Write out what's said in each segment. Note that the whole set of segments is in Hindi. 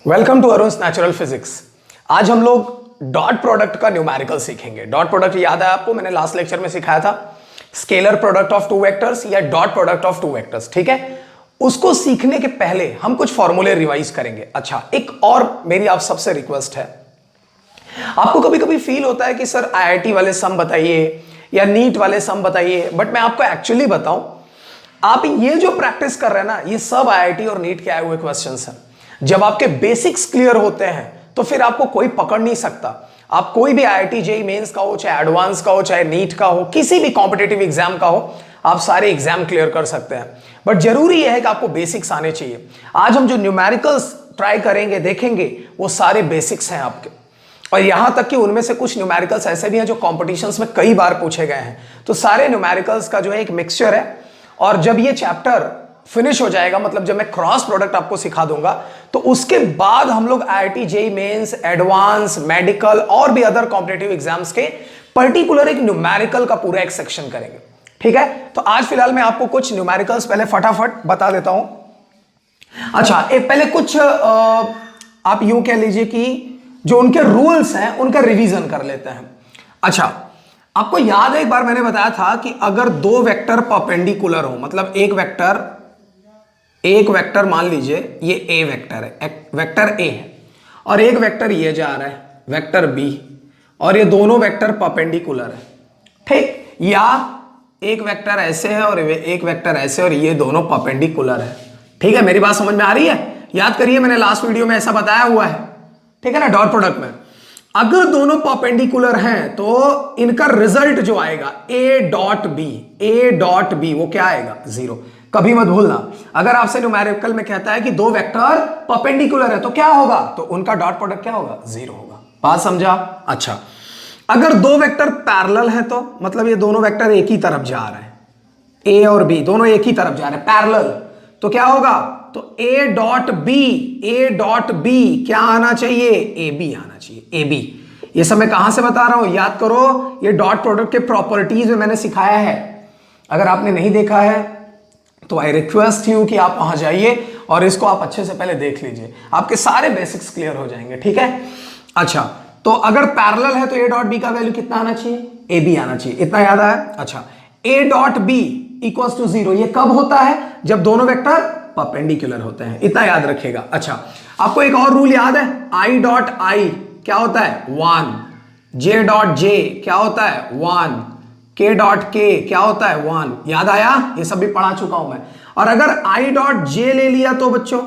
Welcome to Arun's natural physics. आज हम लोग डॉट प्रोडक्ट का न्यूमेरिकल सीखेंगे। डॉट प्रोडक्ट याद है आपको, मैंने लास्ट लेक्चर में सिखाया था, scalar product of two vectors या dot product of two vectors. ठीक है, उसको सीखने के पहले हम कुछ फॉर्मूले रिवाइज करेंगे। अच्छा, एक और मेरी आप सबसे रिक्वेस्ट है, आपको कभी कभी फील होता है कि सर आईआईटी वाले सम बताइए या नीट वाले सम बताइए, बट मैं आपको एक्चुअली बताऊं, आप ये जो प्रैक्टिस कर रहे हैं ना, ये सब आईआईटी और नीट के आए हुए क्वेश्चंस हैं। जब आपके बेसिक्स क्लियर होते हैं तो फिर आपको कोई पकड़ नहीं सकता। आप कोई भी आईआईटी जेईई मेंस का हो, चाहे एडवांस का हो, चाहे नीट का हो, किसी भी कॉम्पिटिटिव एग्जाम का हो, आप सारे एग्जाम क्लियर कर सकते हैं। बट जरूरी यह है कि आपको बेसिक्स आने चाहिए। आज हम जो न्यूमेरिकल्स ट्राई करेंगे, देखेंगे, वो सारे बेसिक्स हैं आपके, और यहां तक कि उनमें से कुछ न्यूमेरिकल्स ऐसे भी हैं जो कॉम्पिटिशन्स में कई बार पूछे गए हैं। तो सारे न्यूमेरिकल्स का जो है एक मिक्सचर है, और जब ये चैप्टर फिनिश हो जाएगा, मतलब जब मैं क्रॉस प्रोडक्ट आपको सिखा दूंगा, तो उसके बाद हम लोग IIT JEE Mains, advance, medical और भी अदर कॉम्पिटिटिव एग्जाम्स के पर्टिकुलर एक न्यूमेरिकल का पूरा एक सेक्शन करेंगे। ठीक है, तो आज फिलहाल मैं आपको कुछ न्यूमेरिकल्स पहले फटाफट बता देता हूं। अच्छा, एक पहले कुछ आप यूं कह लीजिए कि जो उनके रूल्स हैं उनका रिवीजन कर लेते हैं। अच्छा, आपको याद है एक बार मैंने बताया था कि अगर दो वेक्टर परपेंडिकुलर हो, मतलब एक वेक्टर मान लीजिए ये ए वेक्टर है, वेक्टर ए है, और एक वेक्टर ये जा रहा है वेक्टर बी, और ये दोनों वेक्टर परपेंडिकुलर है। ठीक, या एक वेक्टर ऐसे है और एक वेक्टर ऐसे, और ये दोनों परपेंडिकुलर है। ठीक है, मेरी बात समझ में आ रही है? याद करिए, मैंने लास्ट वीडियो में ऐसा बताया हुआ है। ठीक है ना, डॉट प्रोडक्ट में अगर दोनों परपेंडिकुलर हैं तो इनका रिजल्ट जो आएगा ए डॉट बी, वो क्या आएगा? जीरो। कभी मत भूलना, अगर आपसे न्यूमेरिकल में कहता है कि दो वेक्टर परपेंडिकुलर है तो क्या होगा, तो उनका डॉट प्रोडक्ट क्या होगा? जीरो होगा। बात समझा? अच्छा, अगर दो वेक्टर पैरेलल है तो मतलब ये दोनों वेक्टर एक ही तरफ जा रहे हैं, ए और बी दोनों एक ही तरफ जा रहे हैं, पैरेलल, तो क्या होगा? तो ए डॉट बी क्या आना चाहिए? ए बी आना चाहिए, ए बी। ये सब मैं कहां से बता रहा हूं? याद करो, ये डॉट प्रोडक्ट के प्रॉपर्टीज में मैंने सिखाया है। अगर आपने नहीं देखा है तो आई रिक्वेस्ट यू कि आप वहां जाइए और इसको आप अच्छे से पहले देख लीजिए, आपके सारे बेसिक्स क्लियर हो जाएंगे। ठीक है, अच्छा, तो अगर पैरेलल है तो ए डॉट बी का वैल्यू कितना आना चाहिए? ए बी आना चाहिए। इतना याद आया? अच्छा, A dot B equals to zero, ये कब होता है? जब दोनों वेक्टर परपेंडिकुलर होते हैं। इतना याद रखिएगा। अच्छा, आपको एक और रूल याद है, आई डॉट आई क्या होता है? 1, जे डॉट जे क्या होता है? 1, के डॉट के क्या होता है? 1। याद आया? ये सब भी पढ़ा चुका हूं मैं। और अगर आई डॉट जे ले लिया तो बच्चों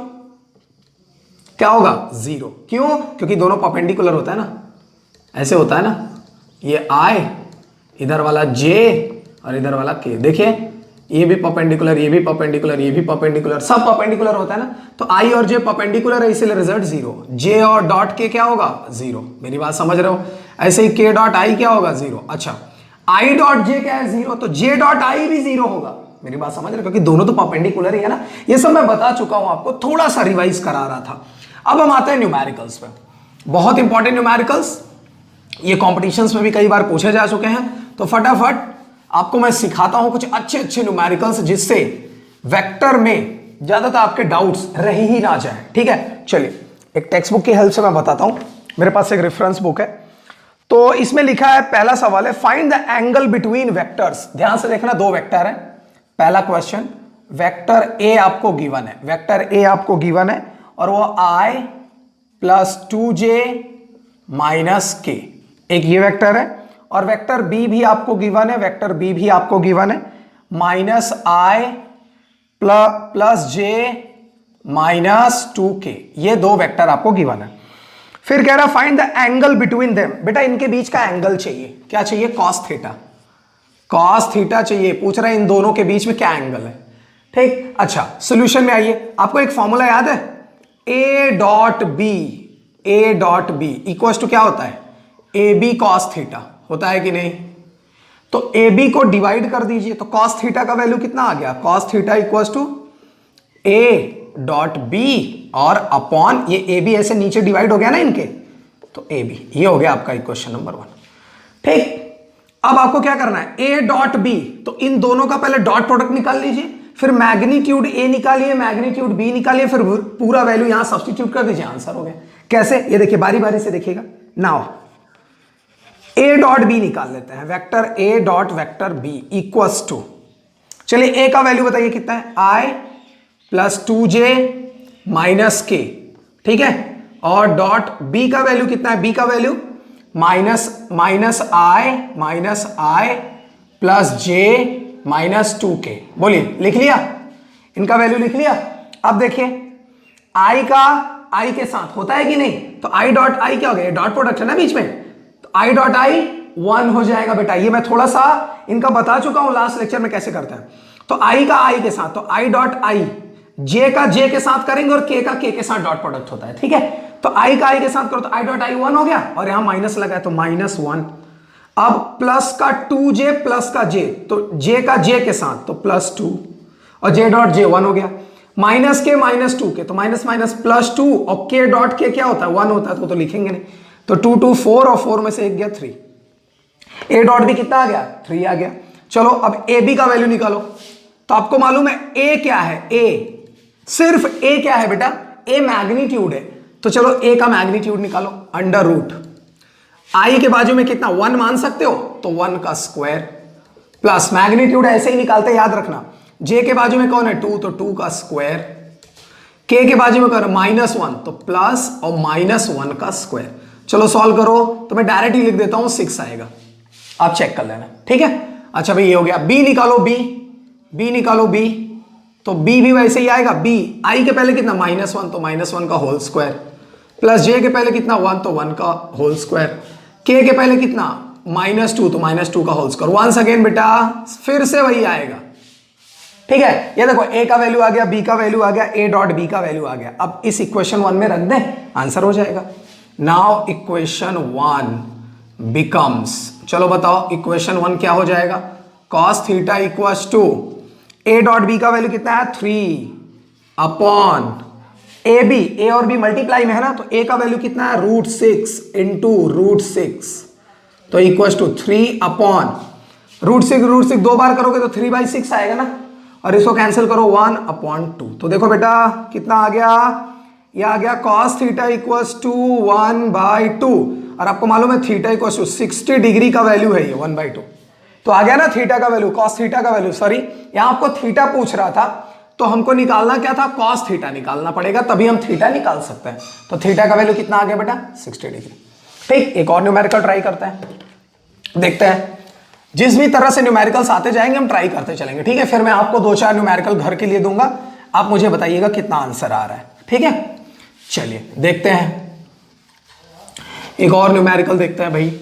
क्या होगा? जीरो। क्यों? क्योंकि दोनों परपेंडिकुलर होता है ना, ऐसे होता है ना, ये आई, इधर वाला जे और इधर वाला के। देखिए, ये भी परपेंडिकुलर, ये भी परपेंडिकुलर, ये भी परपेंडिकुलर, सब परपेंडिकुलर होता है ना, तो आई और जे परपेंडिकुलर है, इसीलिए रिजल्ट जीरो। जे और डॉट के क्या होगा? जीरो। मेरी बात समझ रहे हो? ऐसे ही के डॉट आई क्या होगा? जीरो। अच्छा, आई डॉट जे क्या है? जीरो, तो जे डॉट आई भी जीरो होगा। मेरी बात समझ रहे हो? क्योंकि दोनों तो परपेंडिकुलर ही है ना। ये सब मैं बता चुका हूं आपको, थोड़ा सा रिवाइज करा रहा था। अब हम आते हैं न्यूमेरिकल्स पे, बहुत इंपॉर्टेंट न्यूमेरिकल्स, ये कॉम्पिटिशन्स में भी कई बार पूछे जा चुके हैं। तो फटाफट आपको मैं सिखाता हूं कुछ अच्छे अच्छे न्यूमेरिकल्स, जिससे वेक्टर में ज्यादातर आपके डाउट्स रह ही ना जाए। ठीक है, चलिए एक टेक्स्ट बुक की हेल्प से मैं बताता हूं। मेरे पास एक रेफरेंस बुक है, तो इसमें लिखा है, पहला सवाल है, find the angle between vectors. ध्यान से देखना, दो वेक्टर है। पहला क्वेश्चन, वेक्टर ए आपको गिवन है, वेक्टर ए आपको गिवन है, और वो i प्लस 2j माइनस के, एक ये वेक्टर है। और वेक्टर बी भी आपको गिवन है, वेक्टर बी भी आपको गिवन है, minus i plus J minus 2k। ये दो वेक्टर आपको गिवन है। फिर कह रहा find the angle between them. बेटा इनके बीच का एंगल चाहिए, क्या चाहिए? कॉस थीटा, कॉस थीटा चाहिए। पूछ रहा है इन दोनों के बीच में क्या एंगल है। ठीक, अच्छा, सॉल्यूशन में आइए। आपको एक फॉर्मूला याद है, A dot B equal to क्या होता है? ए बी कॉस थीटा, होता है कि नहीं? तो ए बी को डिवाइड कर दीजिए, तो कॉस थीटा का वैल्यू कितना आ गया? Cos theta equal to A dot B और अपॉन ये ए बी, ऐसे नीचे डिवाइड हो गया ना इनके, तो ए बी, ये हो गया आपका इक्वेशन नंबर 1। ठीक, अब आपको क्या करना है? ए डॉट बी, तो इन दोनों का पहले डॉट प्रोडक्ट निकाल लीजिए, फिर मैग्नीट्यूड ए निकालिए, मैग्नीट्यूड बी निकालिए, फिर पूरा वैल्यू यहां सब्स्टिट्यूट कर दीजिए, आंसर हो गया। कैसे? ये देखिए बारी बारी से देखिएगा। नाउ ए डॉट बी निकाल लेते हैं, vector A dot vector B equals to, चलिए ए का वैल्यू बताइए कितना है, आई प्लस 2j माइनस के, ठीक है, और डॉट बी का वैल्यू कितना है, बी का वैल्यू माइनस आई प्लस जे माइनस 2k। बोलिए लिख लिया, इनका वैल्यू लिख लिया। अब देखिए आई का आई के साथ होता है कि नहीं, तो आई डॉट आई क्या हो गया, डॉट प्रोडक्ट है ना बीच में, तो आई डॉट आई 1 हो जाएगा बेटा। ये मैं थोड़ा सा इनका बता चुका हूं लास्ट लेक्चर में कैसे करते हैं। तो आई का आई के साथ, तो आई डॉट आई जे का जे के साथ करेंगे और के का के साथ डॉट प्रोडक्ट होता है, ठीक है। तो आई का आई के साथ करो तो आई डॉट आई 1 हो गया, और यहां माइनस लगा है तो -1। अब प्लस का 2j प्लस का j, तो j का j के साथ तो +2 और j डॉट j 1 हो गया, माइनस के माइनस 2 के तो माइनस माइनस +2 और k डॉट के क्या होता है 1 होता है, तो लिखेंगे नहीं, तो 2 2 4 और 4 में से एक गया 3। a डॉट भी कितना आ गया, 3 आ गया। चलो अब ए बी का वैल्यू निकालो। तो आपको मालूम है a क्या है, a सिर्फ a क्या है बेटा, a मैग्नीट्यूड है। तो चलो a का मैग्नीट्यूड निकालो, अंडर रूट आई के बाजू में कितना 1 मान सकते हो, तो 1 का स्क्वायर प्लस मैग्नीट्यूड ऐसे ही निकालते, याद रखना j के बाजू में कौन है 2, तो 2 का स्क्वायर, k के बाजू में कौन है -1, तो प्लस और -1 का स्क्वायर। चलो सॉल्व करो, तो मैं डायरेक्ट ही लिख देता हूं 6 आएगा, आप चेक कर लेना, ठीक है। अच्छा भाई ये हो गया। b निकालो, b निकालो, b तो b भी वैसे ही आएगा, b आई के पहले कितना -1, तो -1 का होल स्क्वायर, प्लस j के पहले कितना 1, तो 1 का होल स्क्वायर, k के पहले कितना -2, तो -2 का होल स्क्वायर। वंस अगेन बेटा फिर से वही आएगा, ठीक है। ये देखो a का वैल्यू आ गया, b का वैल्यू आ गया, a डॉट b का वैल्यू आ गया। अब इस इक्वेशन 1 में रख दें, आंसर हो जाएगा। नाउ इक्वेशन 1 बिकम्स, चलो बताओ इक्वेशन 1 क्या हो जाएगा, cos theta equals to a dot b का वैल्यू कितना है 3 अपॉन ए बी, ए और बी मल्टीप्लाई में है ना, तो a का वैल्यू कितना है √6 इंटू √6, तो इक्वल्स टू 3 अपॉन √6 दो बार करोगे तो 3/6 आएगा ना, और इसको कैंसिल करो 1/2। तो देखो बेटा कितना आ गया, ये आ गया cos थीटा इक्वल्स टू 1/2, और आपको मालूम है थीटा इक्वल्स टू 60 डिग्री का वैल्यू है ये 1/2, तो आ गया ना थीटा का वैल्यू, cos थीटा का वैल्यू, सॉरी यहां आपको थीटा पूछ रहा था, तो हमको निकालना क्या था, cos थीटा निकालना पड़ेगा, तभी हम थीटा निकाल सकते हैं। तो थीटा का वैल्यू कितना आ गया बेटा 60 डिग्री। ठीक, एक और न्यूमेरिकल ट्राई करते हैं, देखते हैं। जिस भी तरह से न्यूमेरिकल्स आते जाएंगे हम ट्राई करते चलेंगे, ठीक है। फिर मैं आपको 2-4 न्यूमेरिकल घर के लिए दूंगा, आप मुझे बताइएगा कितना आंसर आ रहा है, ठीक है। चलिए देखते हैं, एक और न्यूमेरिकल देखते हैं भाई।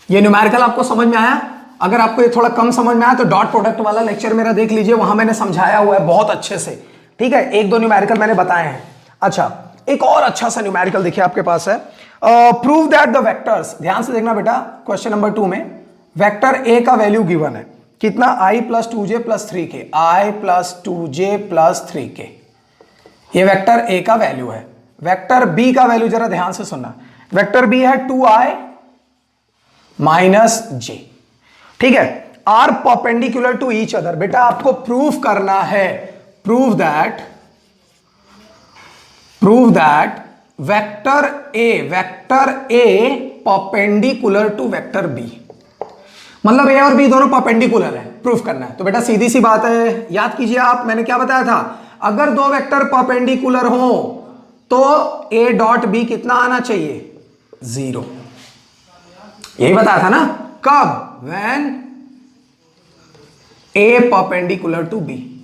ये न्यूमेरिकल आपको समझ में आया? अगर आपको ये थोड़ा कम समझ में आया तो डॉट प्रोडक्ट वाला लेक्चर मेरा देख लीजिए, वहां मैंने समझाया हुआ है बहुत अच्छे से, ठीक है। 1-2 न्यूमेरिकल मैंने बताए हैं। अच्छा, एक और अच्छा सा न्यूमेरिकल देखिए आपके पास है, प्रूव दैट द वेक्टर्स, ध्यान से देखना बेटा, क्वेश्चन नंबर 2 में वेक्टर ए का वैल्यू गिवन है कितना, i + 2j + 3k, i + 2j + 3k, ये वेक्टर ए का वैल्यू है। वेक्टर बी का वैल्यू जरा ध्यान से सुनना, वेक्टर बी है 2i - j, ठीक है। Are perpendicular to each other, बेटा आपको प्रूव करना है, prove that vector A perpendicular to vector B, मतलब ए और बी दोनों परपेंडिकुलर है, प्रूफ करना है। तो बेटा सीधी सी बात है, याद कीजिए आप, मैंने क्या बताया था, अगर 2 वेक्टर परपेंडिकुलर हो तो ए डॉट बी कितना आना चाहिए 0, यही बताया था ना। कब? When A perpendicular to B,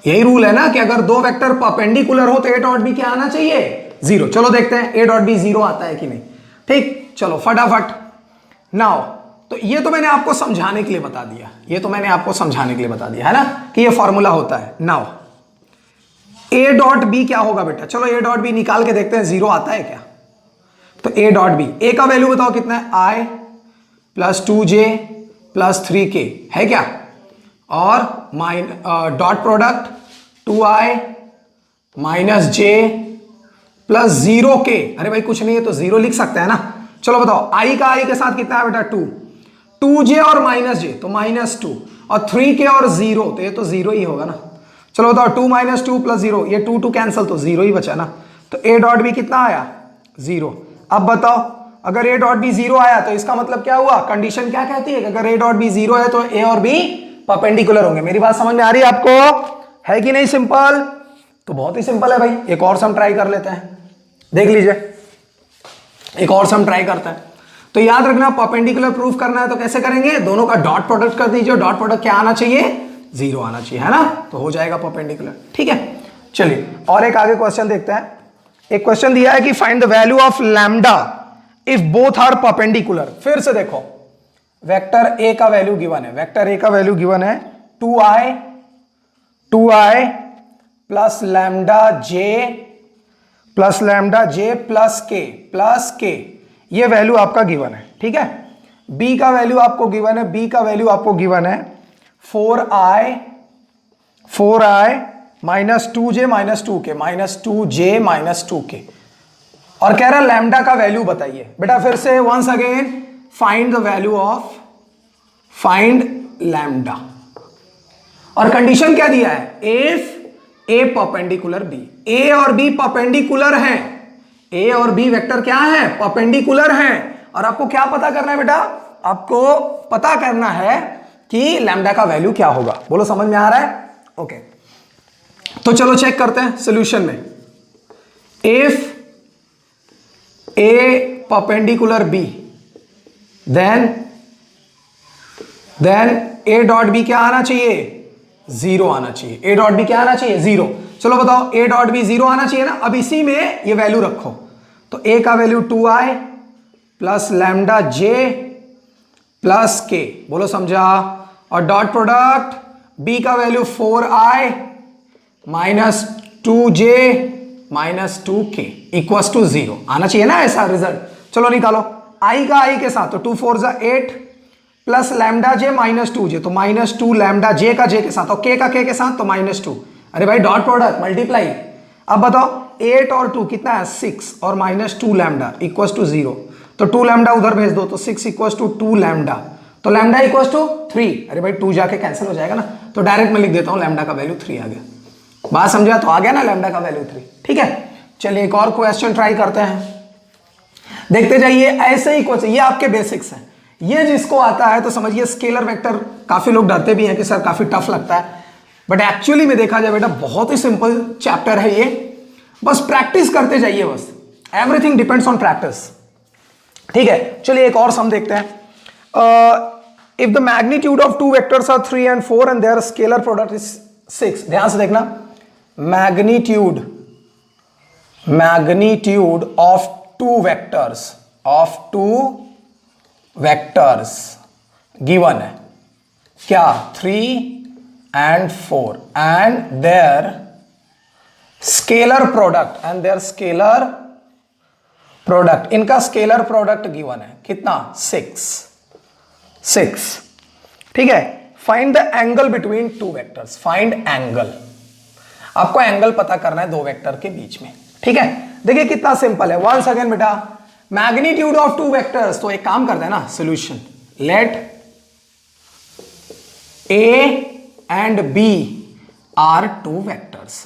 यही रूल है ना कि अगर 2 वेक्टर परपेंडिकुलर हो तो ए डॉट बी क्या आना चाहिए 0। चलो देखते हैं ए डॉट बी 0 आता है कि नहीं, ठीक। चलो फटाफट, नाउ तो ये तो मैंने आपको समझाने के लिए बता दिया, है ना कि ये फॉर्मूला होता है। नाउ ए डॉट बी क्या होगा बेटा, चलो ए डॉट बी निकाल के देखते हैं 0 आता है क्या। तो ए डॉट बी, ए का वैल्यू बताओ कितना है, i + 2j + 3k है क्या, और dot product 2i - j + 0k, अरे भाई कुछ नहीं है तो 0 लिख सकते हैं ना। चलो बताओ i का i के साथ कितना है बेटा 2j और -j तो -2, और 3k और 0 तो ये तो 0 ही होगा ना। चलो बताओ 2 माइनस 2 प्लस 0, ये 2 कैंसिल तो 0 ही बचा ना, तो ए डॉट बी कितना आया 0। अब बताओ अगर ए डॉट बी 0 आया तो इसका मतलब क्या हुआ, कंडीशन क्या कहती है कि अगर ए डॉट बी 0 है तो ए और बी परपेंडिकुलर होंगे। मेरी बात समझ में आ रही है आपको, है कि नहीं सिंपल? तो बहुत ही सिंपल है भाई। एक और सम ट्राई कर लेते हैं, देख लीजिए एक और सम ट्राई करते हैं। तो याद रखना परपेंडिकुलर प्रूफ करना है तो कैसे करेंगे, दोनों का डॉट प्रोडक्ट कर दीजिए, डॉट प्रोडक्ट क्या आना चाहिए 0 आना चाहिए, है ना, तो हो जाएगा परपेंडिकुलर। ठीक है चलिए और एक आगे क्वेश्चन देखते हैं। एक क्वेश्चन दिया है कि find the value of lambda if both are perpendicular. फिर से देखो वेक्टर ए का वैल्यू गिवन है, वेक्टर ए का वैल्यू गिवन है 2i plus lambda J plus के ये वैल्यू आपका गिवन है। ठीक है बी का वैल्यू आपको गिवन है, बी का वैल्यू आपको गिवन है 4i minus 2j minus 2k minus 2j minus 2k और कह रहा है लैम्डा का वैल्यू बताइए। बेटा फिर से once again find the value of lambda और कंडीशन क्या दिया है, if A perpendicular B, A और बी परपेंडिकुलर हैं, ए और बी वेक्टर क्या है परपेंडिकुलर हैं। और आपको क्या पता करना है बेटा, आपको पता करना है कि लैम्डा का वैल्यू क्या होगा। बोलो समझ में आ रहा है? ओके तो चलो चेक करते हैं सॉल्यूशन में। If A perpendicular B then A dot B क्या आना चाहिए 0 आना चाहिए। ए डॉट बी क्या आना चाहिए 0। चलो बताओ ए डॉट बी 0 आना चाहिए ना। अब इसी में ये वैल्यू रखो तो ए का value 2i plus lambda J plus K, बोलो समझा। और डॉट प्रोडक्ट बी का value 4i minus 2j minus 2k equals to 0 आना चाहिए ना ऐसा रिजल्ट। चलो निकालो i का i के साथ तो 2 4 8 प्लस लैम्डा जे माइनस 2j तो माइनस 2 लैम्डा जे का जे के साथ और k का k के साथ तो माइनस 2। अरे भाई डॉट प्रोडक्ट मल्टीप्लाई। अब बताओ 8 और 2 कितना है 6 और माइनस 2 लैम्डा इक्वल्स टू 0 तो 2 लैम्डा उधर भेज दो तो 6 इक्वल्स टू 2 लैम्डा तो लैम्डा इक्वल्स टू 3। अरे भाई 2 जाके कैंसिल हो जाएगा ना, तो डायरेक्ट मैं लिख देता हूं लैम्डा का वैल्यू 3 आ गया। बात समझा? तो आ गया ना लैम्डा का वैल्यू 3। ठीक है चलिए एक और क्वेश्चन ट्राई करते हैं, देखते जाइए। ऐसे ही क्वेश्चन ये आपके बेसिक्स हैं, ये जिसको आता है तो समझिए स्केलर वेक्टर। काफी लोग डरते भी हैं कि सर काफी टफ लगता है, बट एक्चुअली में देखा जाए बेटा बहुत ही सिंपल चैप्टर है ये, बस प्रैक्टिस करते जाइए बस। Everything depends on practice. ठीक है चलिए एक और सम देखते हैं। If the magnitude of two vectors are 3 and 4 and their scalar product is 6। ध्यान से देखना, magnitude of two vectors given है क्या 3 and 4 and their scalar product इनका स्केलर प्रोडक्ट गिवन है कितना 6। ठीक है find the angle between two vectors. Find angle, आपको एंगल पता करना है दो वेक्टर के बीच में। ठीक है देखिए कितना सिंपल है। वंस अगेन बेटा मैग्नीट्यूड ऑफ टू वेक्टर्स, तो एक काम करते हैं ना solution, let A and B are two vectors.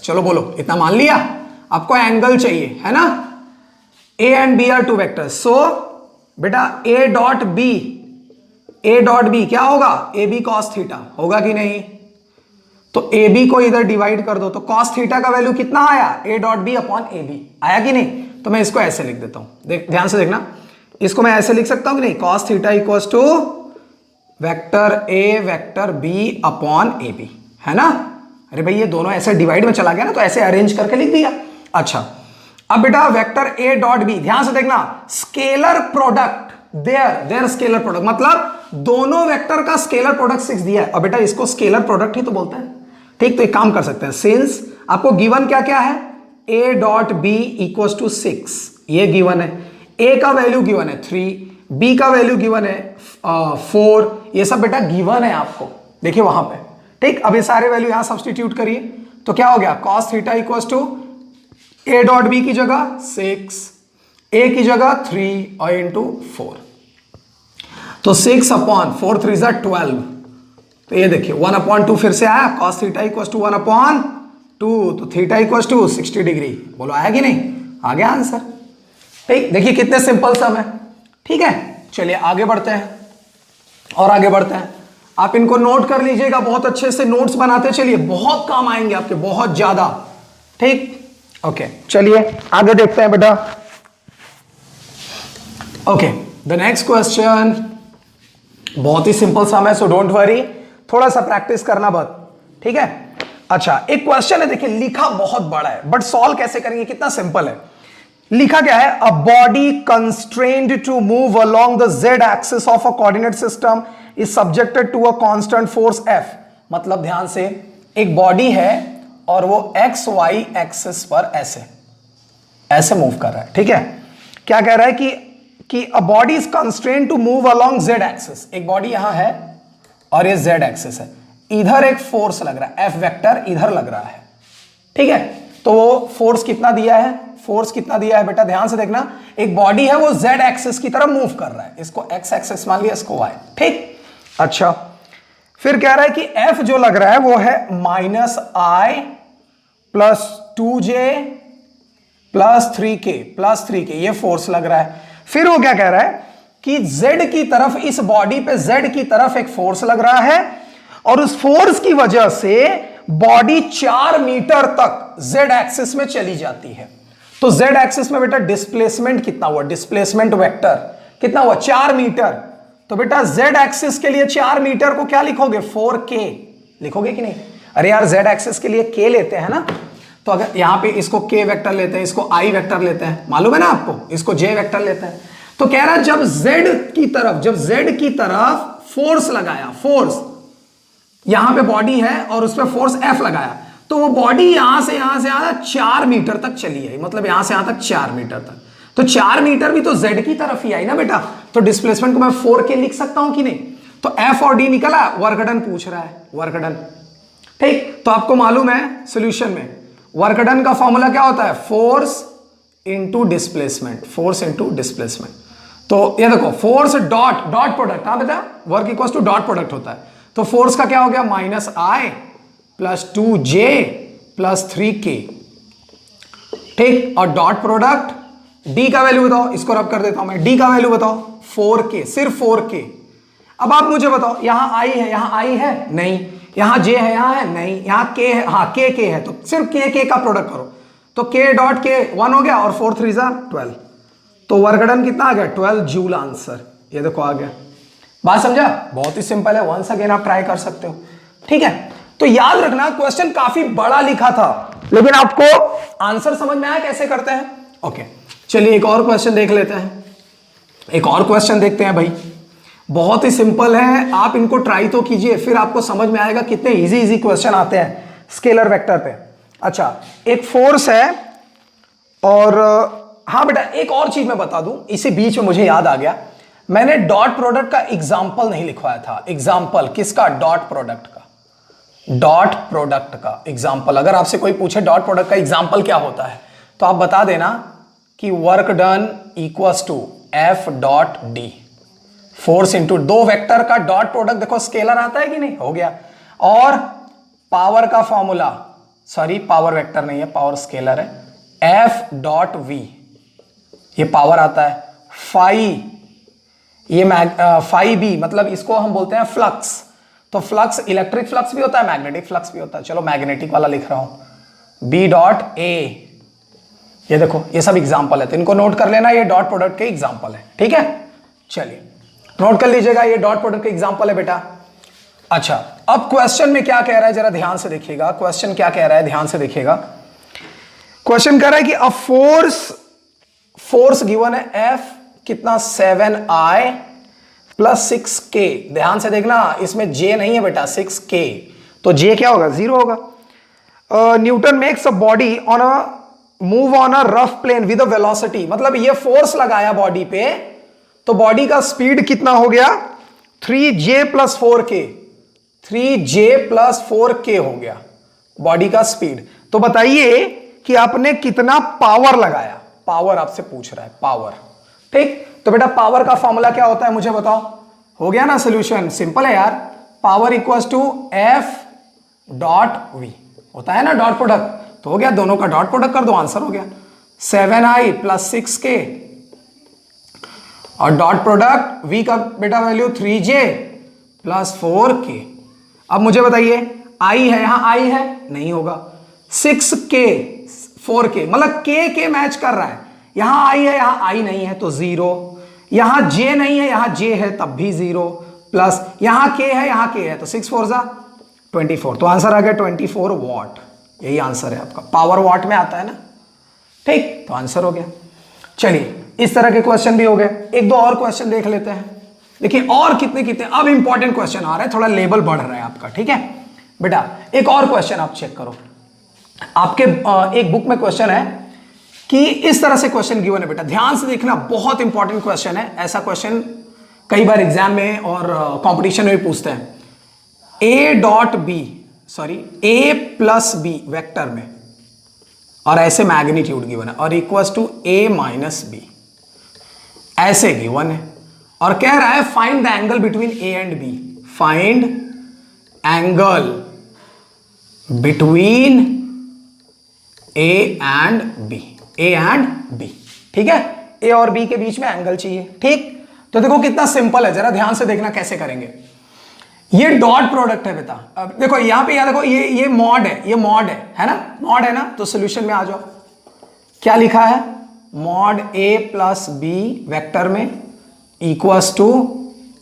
चलो बोलो इतना मान लिया, आपको एंगल चाहिए है ना। A and B are two vectors, so बेटा ए डॉट बी क्या होगा ए बी कॉस थीटा होगा कि नहीं। तो ए बी को इधर डिवाइड कर दो तो कॉस थीटा का वैल्यू कितना आया A dot B upon A B आया कि नहीं। तो मैं इसको ऐसे लिख देता हूं, ध्यान से देखना, इसको मैं ऐसे लिख सकता हूं कि नहीं, cos theta equals to vector A vector B upon A B, है ना। अरे भाई ये दोनों ऐसे डिवाइड में चला गया ना, तो ऐसे अरेंज करके लिख दिया। अच्छा अब बेटा वेक्टर ए डॉट बी, ध्यान से देखना, scalar product their scalar product, मतलब दोनों वेक्टर का स्केलर प्रोडक्ट 6 दिया है। और बेटा इसको स्केलर प्रोडक्ट ही तो बोलते हैं। ठीक, तो एक काम कर सकते हैं, सिंस आपको गिवन क्या क्या है, A dot B equals to 6 ये गिवन है, ए का वैल्यू गिवन है 3, बी का वैल्यू गिवन है 4, ये सब बेटा गिवन है आपको, देखिए वहां पे। ठीक, अब ये सारे वैल्यू यहां सब्स्टिट्यूट करिए तो क्या हो गया, cos theta equals to A dot B की जगह 6, ए की जगह 3 और इंटू 4, तो 6 अपॉन 4 3 12, तो ये देखिए 1/2 फिर से आया, cos थीटा इक्वल टू 1/2, तो थीटा इक्वल टू 60 डिग्री। बोलो आया कि नहीं? आ गया आंसर। ठीक, देखिए कितने सिंपल सम है। ठीक है, चलिए आगे बढ़ते हैं और आगे बढ़ते हैं। आप इनको नोट कर लीजिएगा, बहुत अच्छे से नोट्स बनाते चलिए, बहुत काम आएंगे आपके, बहुत ज्यादा। ठीक, ओके, चलिए आगे देखते हैं बेटा। ओके, द नेक्स्ट क्वेश्चन बहुत ही सिंपल सम है, सो डोंट वरी, थोड़ा सा प्रैक्टिस करना बस। ठीक है, अच्छा एक क्वेश्चन है, देखिए लिखा बहुत बड़ा है बट सॉल्व कैसे करेंगे, कितना सिंपल है। लिखा क्या है, a body constrained to move along the Z axis of a coordinate system is subjected to a constant force F. मतलब ध्यान से, एक बॉडी है और वो एक्स वाई एक्सिस पर ऐसे ऐसे मूव कर रहा है। ठीक है, क्या कह रहा है कि a body is constrained to move along Z axis. एक बॉडी यहां है और ये जेड एक्सिस है, इधर एक फोर्स लग रहा है, एफ वेक्टर इधर लग रहा है। ठीक है, तो वो फोर्स कितना दिया है, फोर्स कितना दिया है बेटा, ध्यान से देखना। एक बॉडी है वो जेड एक्सिस की तरफ मूव कर रहा है, इसको एक्स एक्सिस मान लिया, इसको वाई। ठीक, अच्छा फिर कह रहा है कि एफ जो लग रहा है वो है -i + 2j + 3k ये फोर्स लग रहा है। फिर वो क्या कह रहा है कि z की तरफ, इस बॉडी पे z की तरफ एक फोर्स लग रहा है और उस फोर्स की वजह से बॉडी 4 मीटर तक z एक्सिस में चली जाती है। तो z एक्सिस में बेटा डिस्प्लेसमेंट कितना हुआ, डिस्प्लेसमेंट वेक्टर कितना हुआ, 4 मीटर। तो बेटा z एक्सिस के लिए 4 मीटर को क्या लिखोगे, 4k लिखोगे कि नहीं? अरे यार z एक्सिस के लिए k लेते हैं ना, तो अगर यहां पे इसको k वेक्टर लेते हैं, इसको i वेक्टर लेते हैं, मालूम है ना आपको, इसको j वेक्टर लेते हैं। तो कह रहा है जब z की तरफ फोर्स लगाया, फोर्स यहां पे बॉडी है और उस पर फोर्स F लगाया, तो वो बॉडी यहां से 4 मीटर तक चली आई, मतलब यहां से यहां तक 4 मीटर तक। तो 4 मीटर भी तो z की तरफ ही आई ना बेटा, तो डिस्प्लेसमेंट को मैं 4k लिख सकता हूं कि नहीं? तो F और D निकला, वर्क डन पूछ रहा है, वर्क डन। ठीक, तो आपको मालूम है सॉल्यूशन में वर्क डन का फॉर्मूला क्या होता है, force into displacement, force into displacement. तो ये देखो फोर्स डॉट प्रोडक्ट, हाँ बेटा work equal to dot product होता है। तो फोर्स का क्या हो गया, -i + 2j + 3k। ठीक, और डॉट प्रोडक्ट d का वैल्यू बताओ, इसको रब कर देता हूं मैं, d का वैल्यू बताओ 4k, सिर्फ 4k। अब आप मुझे बताओ, यहां i है, यहां i है नहीं, यहां j है, यहां है नहीं, यहां k है, हाँ k है, तो सिर्फ k का प्रोडक्ट करो। तो k डॉट k 1 हो गया और 4 3 12, तो वर्क डन कितना आ गया, 12 जूल आंसर। ये देखो आ गया, बात समझा, बहुत ही सिंपल है, वंस अगेन आप ट्राई कर सकते हो। ठीक है, तो याद रखना क्वेश्चन काफी बड़ा लिखा था, लेकिन आपको आंसर समझ में आया कैसे करते हैं। ओके, चलिए एक और क्वेश्चन देख लेते हैं, एक और क्वेश्चन देखते हैं भाई, बहुत ही सिंपल है, आप इनको ट्राई तो कीजिए, फिर आपको समझ में आएगा कितने इजी क्वेश्चन आते हैं स्केलर वेक्टर पे। अच्छा, एक फोर्स है और हाँ बेटा एक और चीज मैं बता दूं, इसी बीच में मुझे याद आ गया, मैंने डॉट प्रोडक्ट का एग्जाम्पल नहीं लिखवाया था। एग्जाम्पल किसका, डॉट प्रोडक्ट का, डॉट प्रोडक्ट का एग्जाम्पल। अगर आपसे कोई पूछे डॉट प्रोडक्ट का एग्जाम्पल क्या होता है, तो आप बता देना कि work done equals to F dot D, force into दो वेक्टर का डॉट प्रोडक्ट, देखो स्केलर आता है कि नहीं, हो गया। और पावर का फॉर्मूला, सॉरी पावर वेक्टर नहीं है, पावर स्केलर है, F डॉट वी, ये पावर आता है। फाई, ये फाई बी, मतलब इसको हम बोलते हैं फ्लक्स। तो फ्लक्स इलेक्ट्रिक फ्लक्स भी होता है, मैग्नेटिक फ्लक्स भी होता है, चलो मैग्नेटिक वाला लिख रहा हूं, बी डॉट ए। ये देखो ये सब एग्जांपल है, तो इनको नोट कर लेना, ये डॉट प्रोडक्ट के एग्जांपल है। ठीक है, चलिए नोट कर लीजिएगा, ये डॉट प्रोडक्ट के एग्जांपल है बेटा। अच्छा, अब क्वेश्चन में क्या कह रहा है जरा ध्यान से देखिएगा, क्वेश्चन क्या कह रहा है ध्यान से देखिएगा। क्वेश्चन कह रहा है कि अ फोर्स गिवन है F कितना, 7i + 6k। ध्यान से देखना, इसमें J नहीं है बेटा, 6k, तो J क्या होगा, 0 होगा। Newton makes a body on a move on a rough plane with a velocity, मतलब ये फोर्स लगाया बॉडी पे, तो बॉडी का स्पीड कितना हो गया, 3j + 4k, 3j + 4k हो गया बॉडी का स्पीड। तो बताइए कि आपने कितना पावर लगाया, पावर आपसे पूछ रहा है, पावर। ठीक, तो बेटा पावर का फॉर्मूला क्या होता है मुझे बताओ, हो गया ना सोल्यूशन, सिंपल है यार, power equals to F dot V, होता है ना डॉट प्रोडक्ट, तो हो गया, दोनों का डॉट प्रोडक्ट कर दो, आंसर हो गया 7i प्लस 6k और डॉट प्रोडक्ट v का बेटा वैल्यू 3j प्लस 4k। अब मुझे बताइए i है, यहां i है नहीं होगा, 6k 4k मतलब k मैच कर रहा है, यहां i है यहां i नहीं है तो 0, यहां j नहीं है यहां j है तब भी 0, प्लस यहां k है यहां k है तो 6 4 जा 24, तो आंसर आ गया 24 वॉट। यही आंसर है आपका, पावर वॉट में आता है ना, ठीक, तो आंसर हो गया। चलिए इस तरह के क्वेश्चन भी हो गए, एक दो और क्वेश्चन देख लेते हैं। देखिए और कितने कितने अब इंपॉर्टेंट क्वेश्चन आ रहे हैं, थोड़ा लेवल बढ़ रहा है आपका, ठीक है बेटा। एक और क्वेश्चन आप चेक करो, आपके एक बुक में क्वेश्चन है कि इस तरह से क्वेश्चन गिवन है बेटा, ध्यान से देखना, बहुत इंपॉर्टेंट क्वेश्चन है। ऐसा क्वेश्चन कई बार एग्जाम में और कंपटीशन में भी पूछते हैं। A dot B sorry A plus B vector में और ऐसे मैग्नीट्यूड गिवन है और equals to A minus B, ऐसे गिवन है और कह रहा है find the angle between A and B, find angle between A and B, A and B, ठीक है, ए और बी के बीच में एंगल चाहिए, ठीक। तो देखो कितना सिंपल है, जरा ध्यान से देखना कैसे करेंगे। ये डॉट प्रोडक्ट है बेटा, अब देखो यहां पे देखो ये मॉड है, ये मॉड है ना, मॉड है ना, तो सॉल्यूशन में आ जाओ, क्या लिखा है, mod A plus B vector में equals to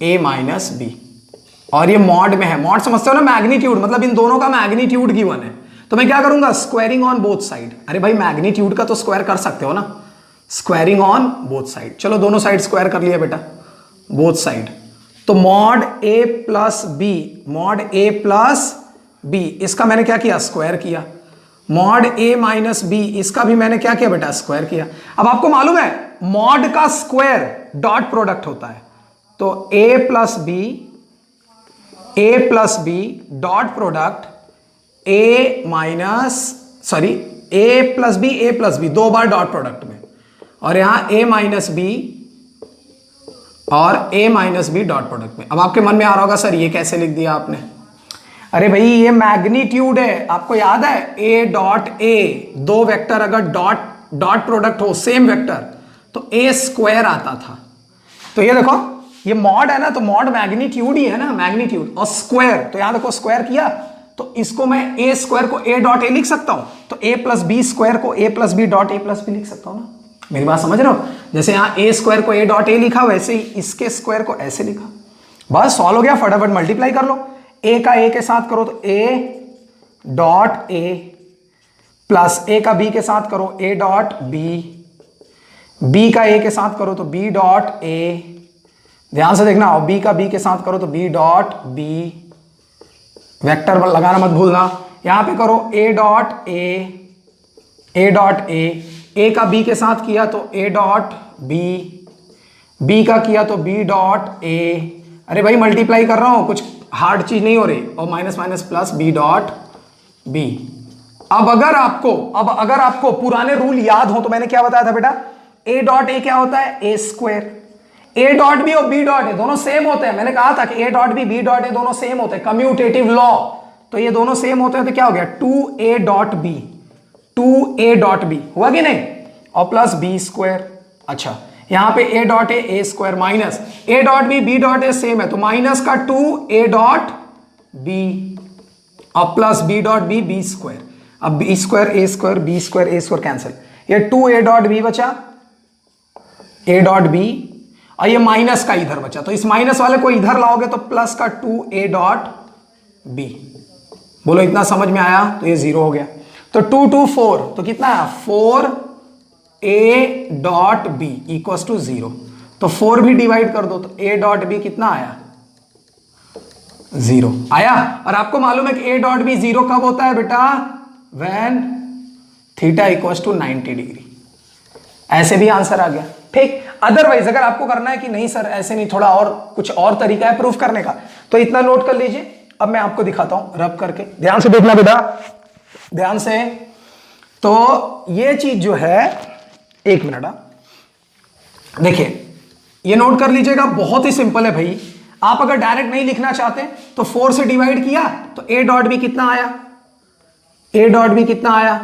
A minus B, और ये मॉड में है, मॉड समझते हो ना, मैग्नीट्यूड मतलब इन दोनों का मैग्नीट्यूड गिवन है, तो मैं क्या करूंगा, स्क्वायरिंग ऑन बोथ साइड। अरे भाई मैग्नीट्यूड का तो स्क्वायर कर सकते हो ना, स्क्वायरिंग ऑन बोथ साइड, चलो दोनों साइड स्क्वायर कर लिया बेटा, बोथ साइड, तो mod A plus B, mod A plus B, इसका मैंने क्या किया, स्क्वायर किया, मॉड ए माइनस बी, इसका भी मैंने क्या किया बेटा, स्क्वायर किया। अब आपको मालूम है मॉड का स्क्वायर डॉट प्रोडक्ट होता है, तो A plus B dot product A minus sorry A plus B दो बार डॉट प्रोडक्ट में, और यहां ए माइनस बी और ए माइनस बी डॉट प्रोडक्ट में। अब आपके मन में आ रहा होगा सर ये कैसे लिख दिया आपने, अरे भाई ये मैग्नीट्यूड है, आपको याद है ए डॉट ए, दो वेक्टर अगर डॉट प्रोडक्ट हो सेम वेक्टर तो ए स्क्वायर आता था, तो ये देखो ये मॉड है ना, तो मॉड मैग्नीट्यूड ही है ना, मैग्नीट्यूड और स्क्वायर, तो यहां देखो स्क्वायर किया, तो इसको मैं ए स्क्वायर को ए डॉट ए लिख सकता हूं, तो ए प्लस बी स्क्वायर को A plus B dot A plus B लिख सकता हूं ना, मेरी बात समझ रहे हो, जैसे यहां ए स्क्वायर को ए डॉट ए लिखा वैसे ही इसके स्क्वायर को ऐसे लिखा, बस सॉल्व हो गया, फटाफट मल्टीप्लाई कर लो, ए का ए के साथ करो तो ए डॉट ए प्लस ए का बी के साथ करो ए डॉट बी, बी का ए के साथ करो तो बी डॉट ए, ध्यान से देखना, और बी का बी के साथ करो तो बी डॉट बी, वेक्टर लगाना मत भूलना, यहां पे करो ए डॉट ए का बी के साथ किया तो ए डॉट बी का किया तो बी डॉट ए, अरे भाई मल्टीप्लाई कर रहा हूं, कुछ हार्ड चीज नहीं हो रही, और minus minus plus B dot B. अब अगर आपको पुराने रूल याद हो तो मैंने क्या बताया था बेटा, ए डॉट ए क्या होता है, A square, A dot B और बी डॉट ए दोनों सेम होते हैं, मैंने कहा था कि A dot B dot A दोनों सेम होते हैं, कम्यूटेटिव लॉ, तो ये दोनों सेम होते हैं, तो क्या हो गया 2a डॉट बी हुआ कि नहीं, और प्लस बी स्क्वायर, अच्छा यहां पे A dot A square minus A dot B dot A same है, तो माइनस का 2a डॉट बी और plus B dot B square, अब B square A square B square A square cancel, ये 2a डॉट बी बचा, ए डॉट बी, और ये माइनस का इधर बचा, तो इस माइनस वाले को इधर लाओगे तो प्लस का 2a डॉट बी, बोलो इतना समझ में आया, तो ये 0 हो गया, तो 2 2 4 तो कितना है 4a dot B equals to 0, तो 4 भी डिवाइड कर दो तो a डॉट बी कितना आया 0 आया, और आपको मालूम है कि a डॉट बी 0 कब होता है बेटा, when theta equals to 90 degree, ऐसे भी आंसर आ गया, ठीक। अदरवाइज अगर आपको करना है कि नहीं सर ऐसे नहीं, थोड़ा और कुछ और तरीका है प्रूफ करने का, तो इतना नोट कर लीजिए, अब मैं आपको दिखाता हूं रब करके, ध्यान से देखना बेटा, ध्यान से, तो ये चीज जो है, एक मिनट देखिए ये नोट कर लीजिएगा, बहुत ही सिंपल है भाई, आप अगर डायरेक्ट नहीं लिखना चाहते तो 4 से डिवाइड किया तो a डॉट बी कितना आया, a डॉट बी कितना आया,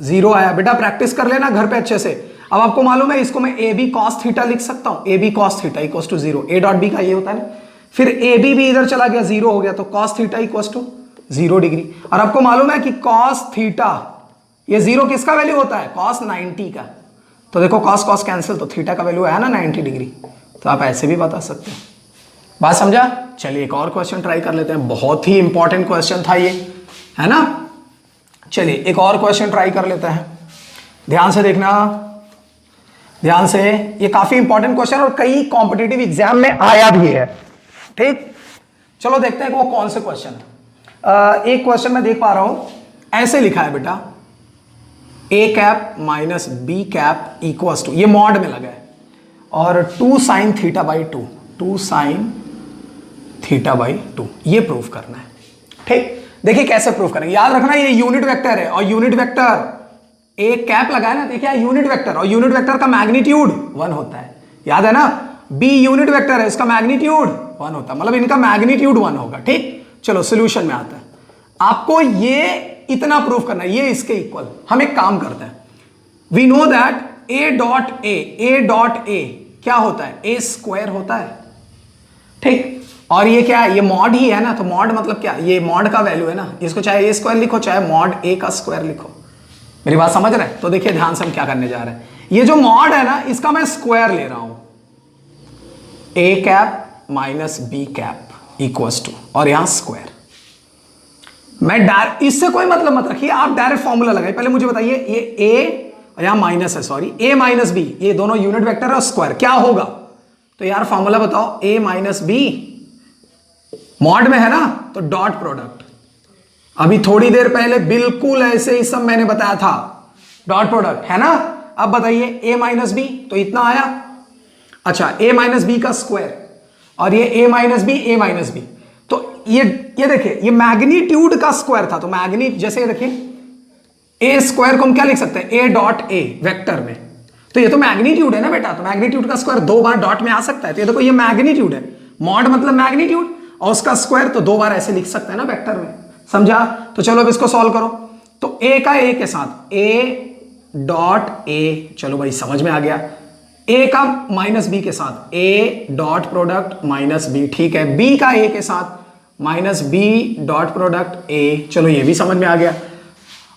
0 आया। बेटा प्रैक्टिस कर लेना घर पे अच्छे से। अब आपको मालूम है इसको मैं ए बी कॉस थीटा लिख सकता हूं, A B cos theta equal to 0, a dot B का ये होता है ना, फिर ए बी भी इधर चला गया 0 हो गया तो cos theta equal to 0 degree. और आपको मालूम है कि कॉस थीटा ये 0 किसका वैल्यू होता है, कॉस 90 का। तो देखो कॉस कॉस कैंसिल, तो थीटा का वैल्यू आया ना 90 डिग्री। तो आप ऐसे भी बता सकते हैं। बात समझा? चलिए एक और क्वेश्चन ट्राई कर लेते हैं, बहुत ही इंपॉर्टेंट क्वेश्चन था ये, है ना। चलिए एक और क्वेश्चन ट्राई कर लेते हैं, ध्यान से देखना, ध्यान से। ये काफी इंपॉर्टेंट क्वेश्चन और कई कॉम्पिटिटिव एग्जाम में आया भी है। ठीक, चलो देखते हैं कि वो कौन से क्वेश्चन है। एक क्वेश्चन मैं देख पा रहा हूं, ऐसे लिखा है बेटा, A cap minus B cap equals to, ये मॉड में लगा है, और 2 sine theta by 2, 2 sine theta by 2, ये प्रूफ करना है। ठीक, देखिए कैसे प्रूफ करेंगे। याद रखना ये यूनिट वेक्टर है, और यूनिट वेक्टर ए कैप लगाया ना, देखिए यूनिट वेक्टर, और यूनिट वेक्टर का मैग्नीट्यूड 1 होता है, याद है ना। बी यूनिट वेक्टर है, इसका मैग्नीट्यूड 1 होता है, मतलब इनका मैग्नीट्यूड 1 होगा। ठीक, चलो सोल्यूशन में आता है। आपको ये इतना प्रूफ करना है, ये इसके इक्वल। हम एक काम करते हैं, we know that A dot A क्या होता है, ए स्क्वायर होता है। ठीक, और ये क्या है, ये मॉड ही है ना, तो मॉड मतलब क्या, ये मॉड का वैल्यू है ना, इसको चाहे ए स्क्वायर लिखो चाहे मॉड ए का स्क्वायर लिखो। मेरी बात समझ रहे हैं? तो देखिए ध्यान से हम क्या करने जा रहे हैं, ये जो मॉड है ना इसका मैं स्क्वायर ले रहा हूं, A cap minus B cap equals to, और यहां स्क्वायर। मैं डायरेक्ट, इससे कोई मतलब मत रखिए, आप डायरेक्ट फॉर्मूला लगाइए। पहले मुझे बताइए, ये ए और यहां माइनस है, सॉरी, ए माइनस बी, ये दोनों यूनिट वेक्टर है और स्क्वायर, क्या होगा। तो यार फॉर्मूला बताओ, ए माइनस बी मॉड में है ना, तो डॉट प्रोडक्ट। अभी थोड़ी देर पहले बिल्कुल ऐसे ही सब मैंने बताया था, डॉट प्रोडक्ट है ना। अब बताइए ए माइनस बी, तो इतना आया। अच्छा, ए माइनस बी का स्क्वायर, और ये ए माइनस बी, तो ये देखिए ये मैग्नीट्यूड का स्क्वायर था, तो जैसे देखिए ए स्क्वायर को हम क्या लिख सकते हैं, ए डॉट ए वेक्टर में, तो ये तो मैग्नीट्यूड है ना बेटा, तो मैग्नीट्यूड का स्क्वायर 2 बार डॉट में आ सकता है। तो ये देखो ये मैग्नीट्यूड है, मॉड मतलब मैग्नीट्यूड, और उसका स्क्वायर तो 2 बार ऐसे लिख सकते हैं ना वेक्टर में, समझा। तो चलो अब इसको सॉल्व करो, तो ए का ए के साथ ए डॉट ए, चलो भाई समझ में आ गया। ए का माइनस बी के साथ A dot product minus B, ठीक है। बी का ए के साथ minus B dot product A, चलो ये भी समझ में आ गया।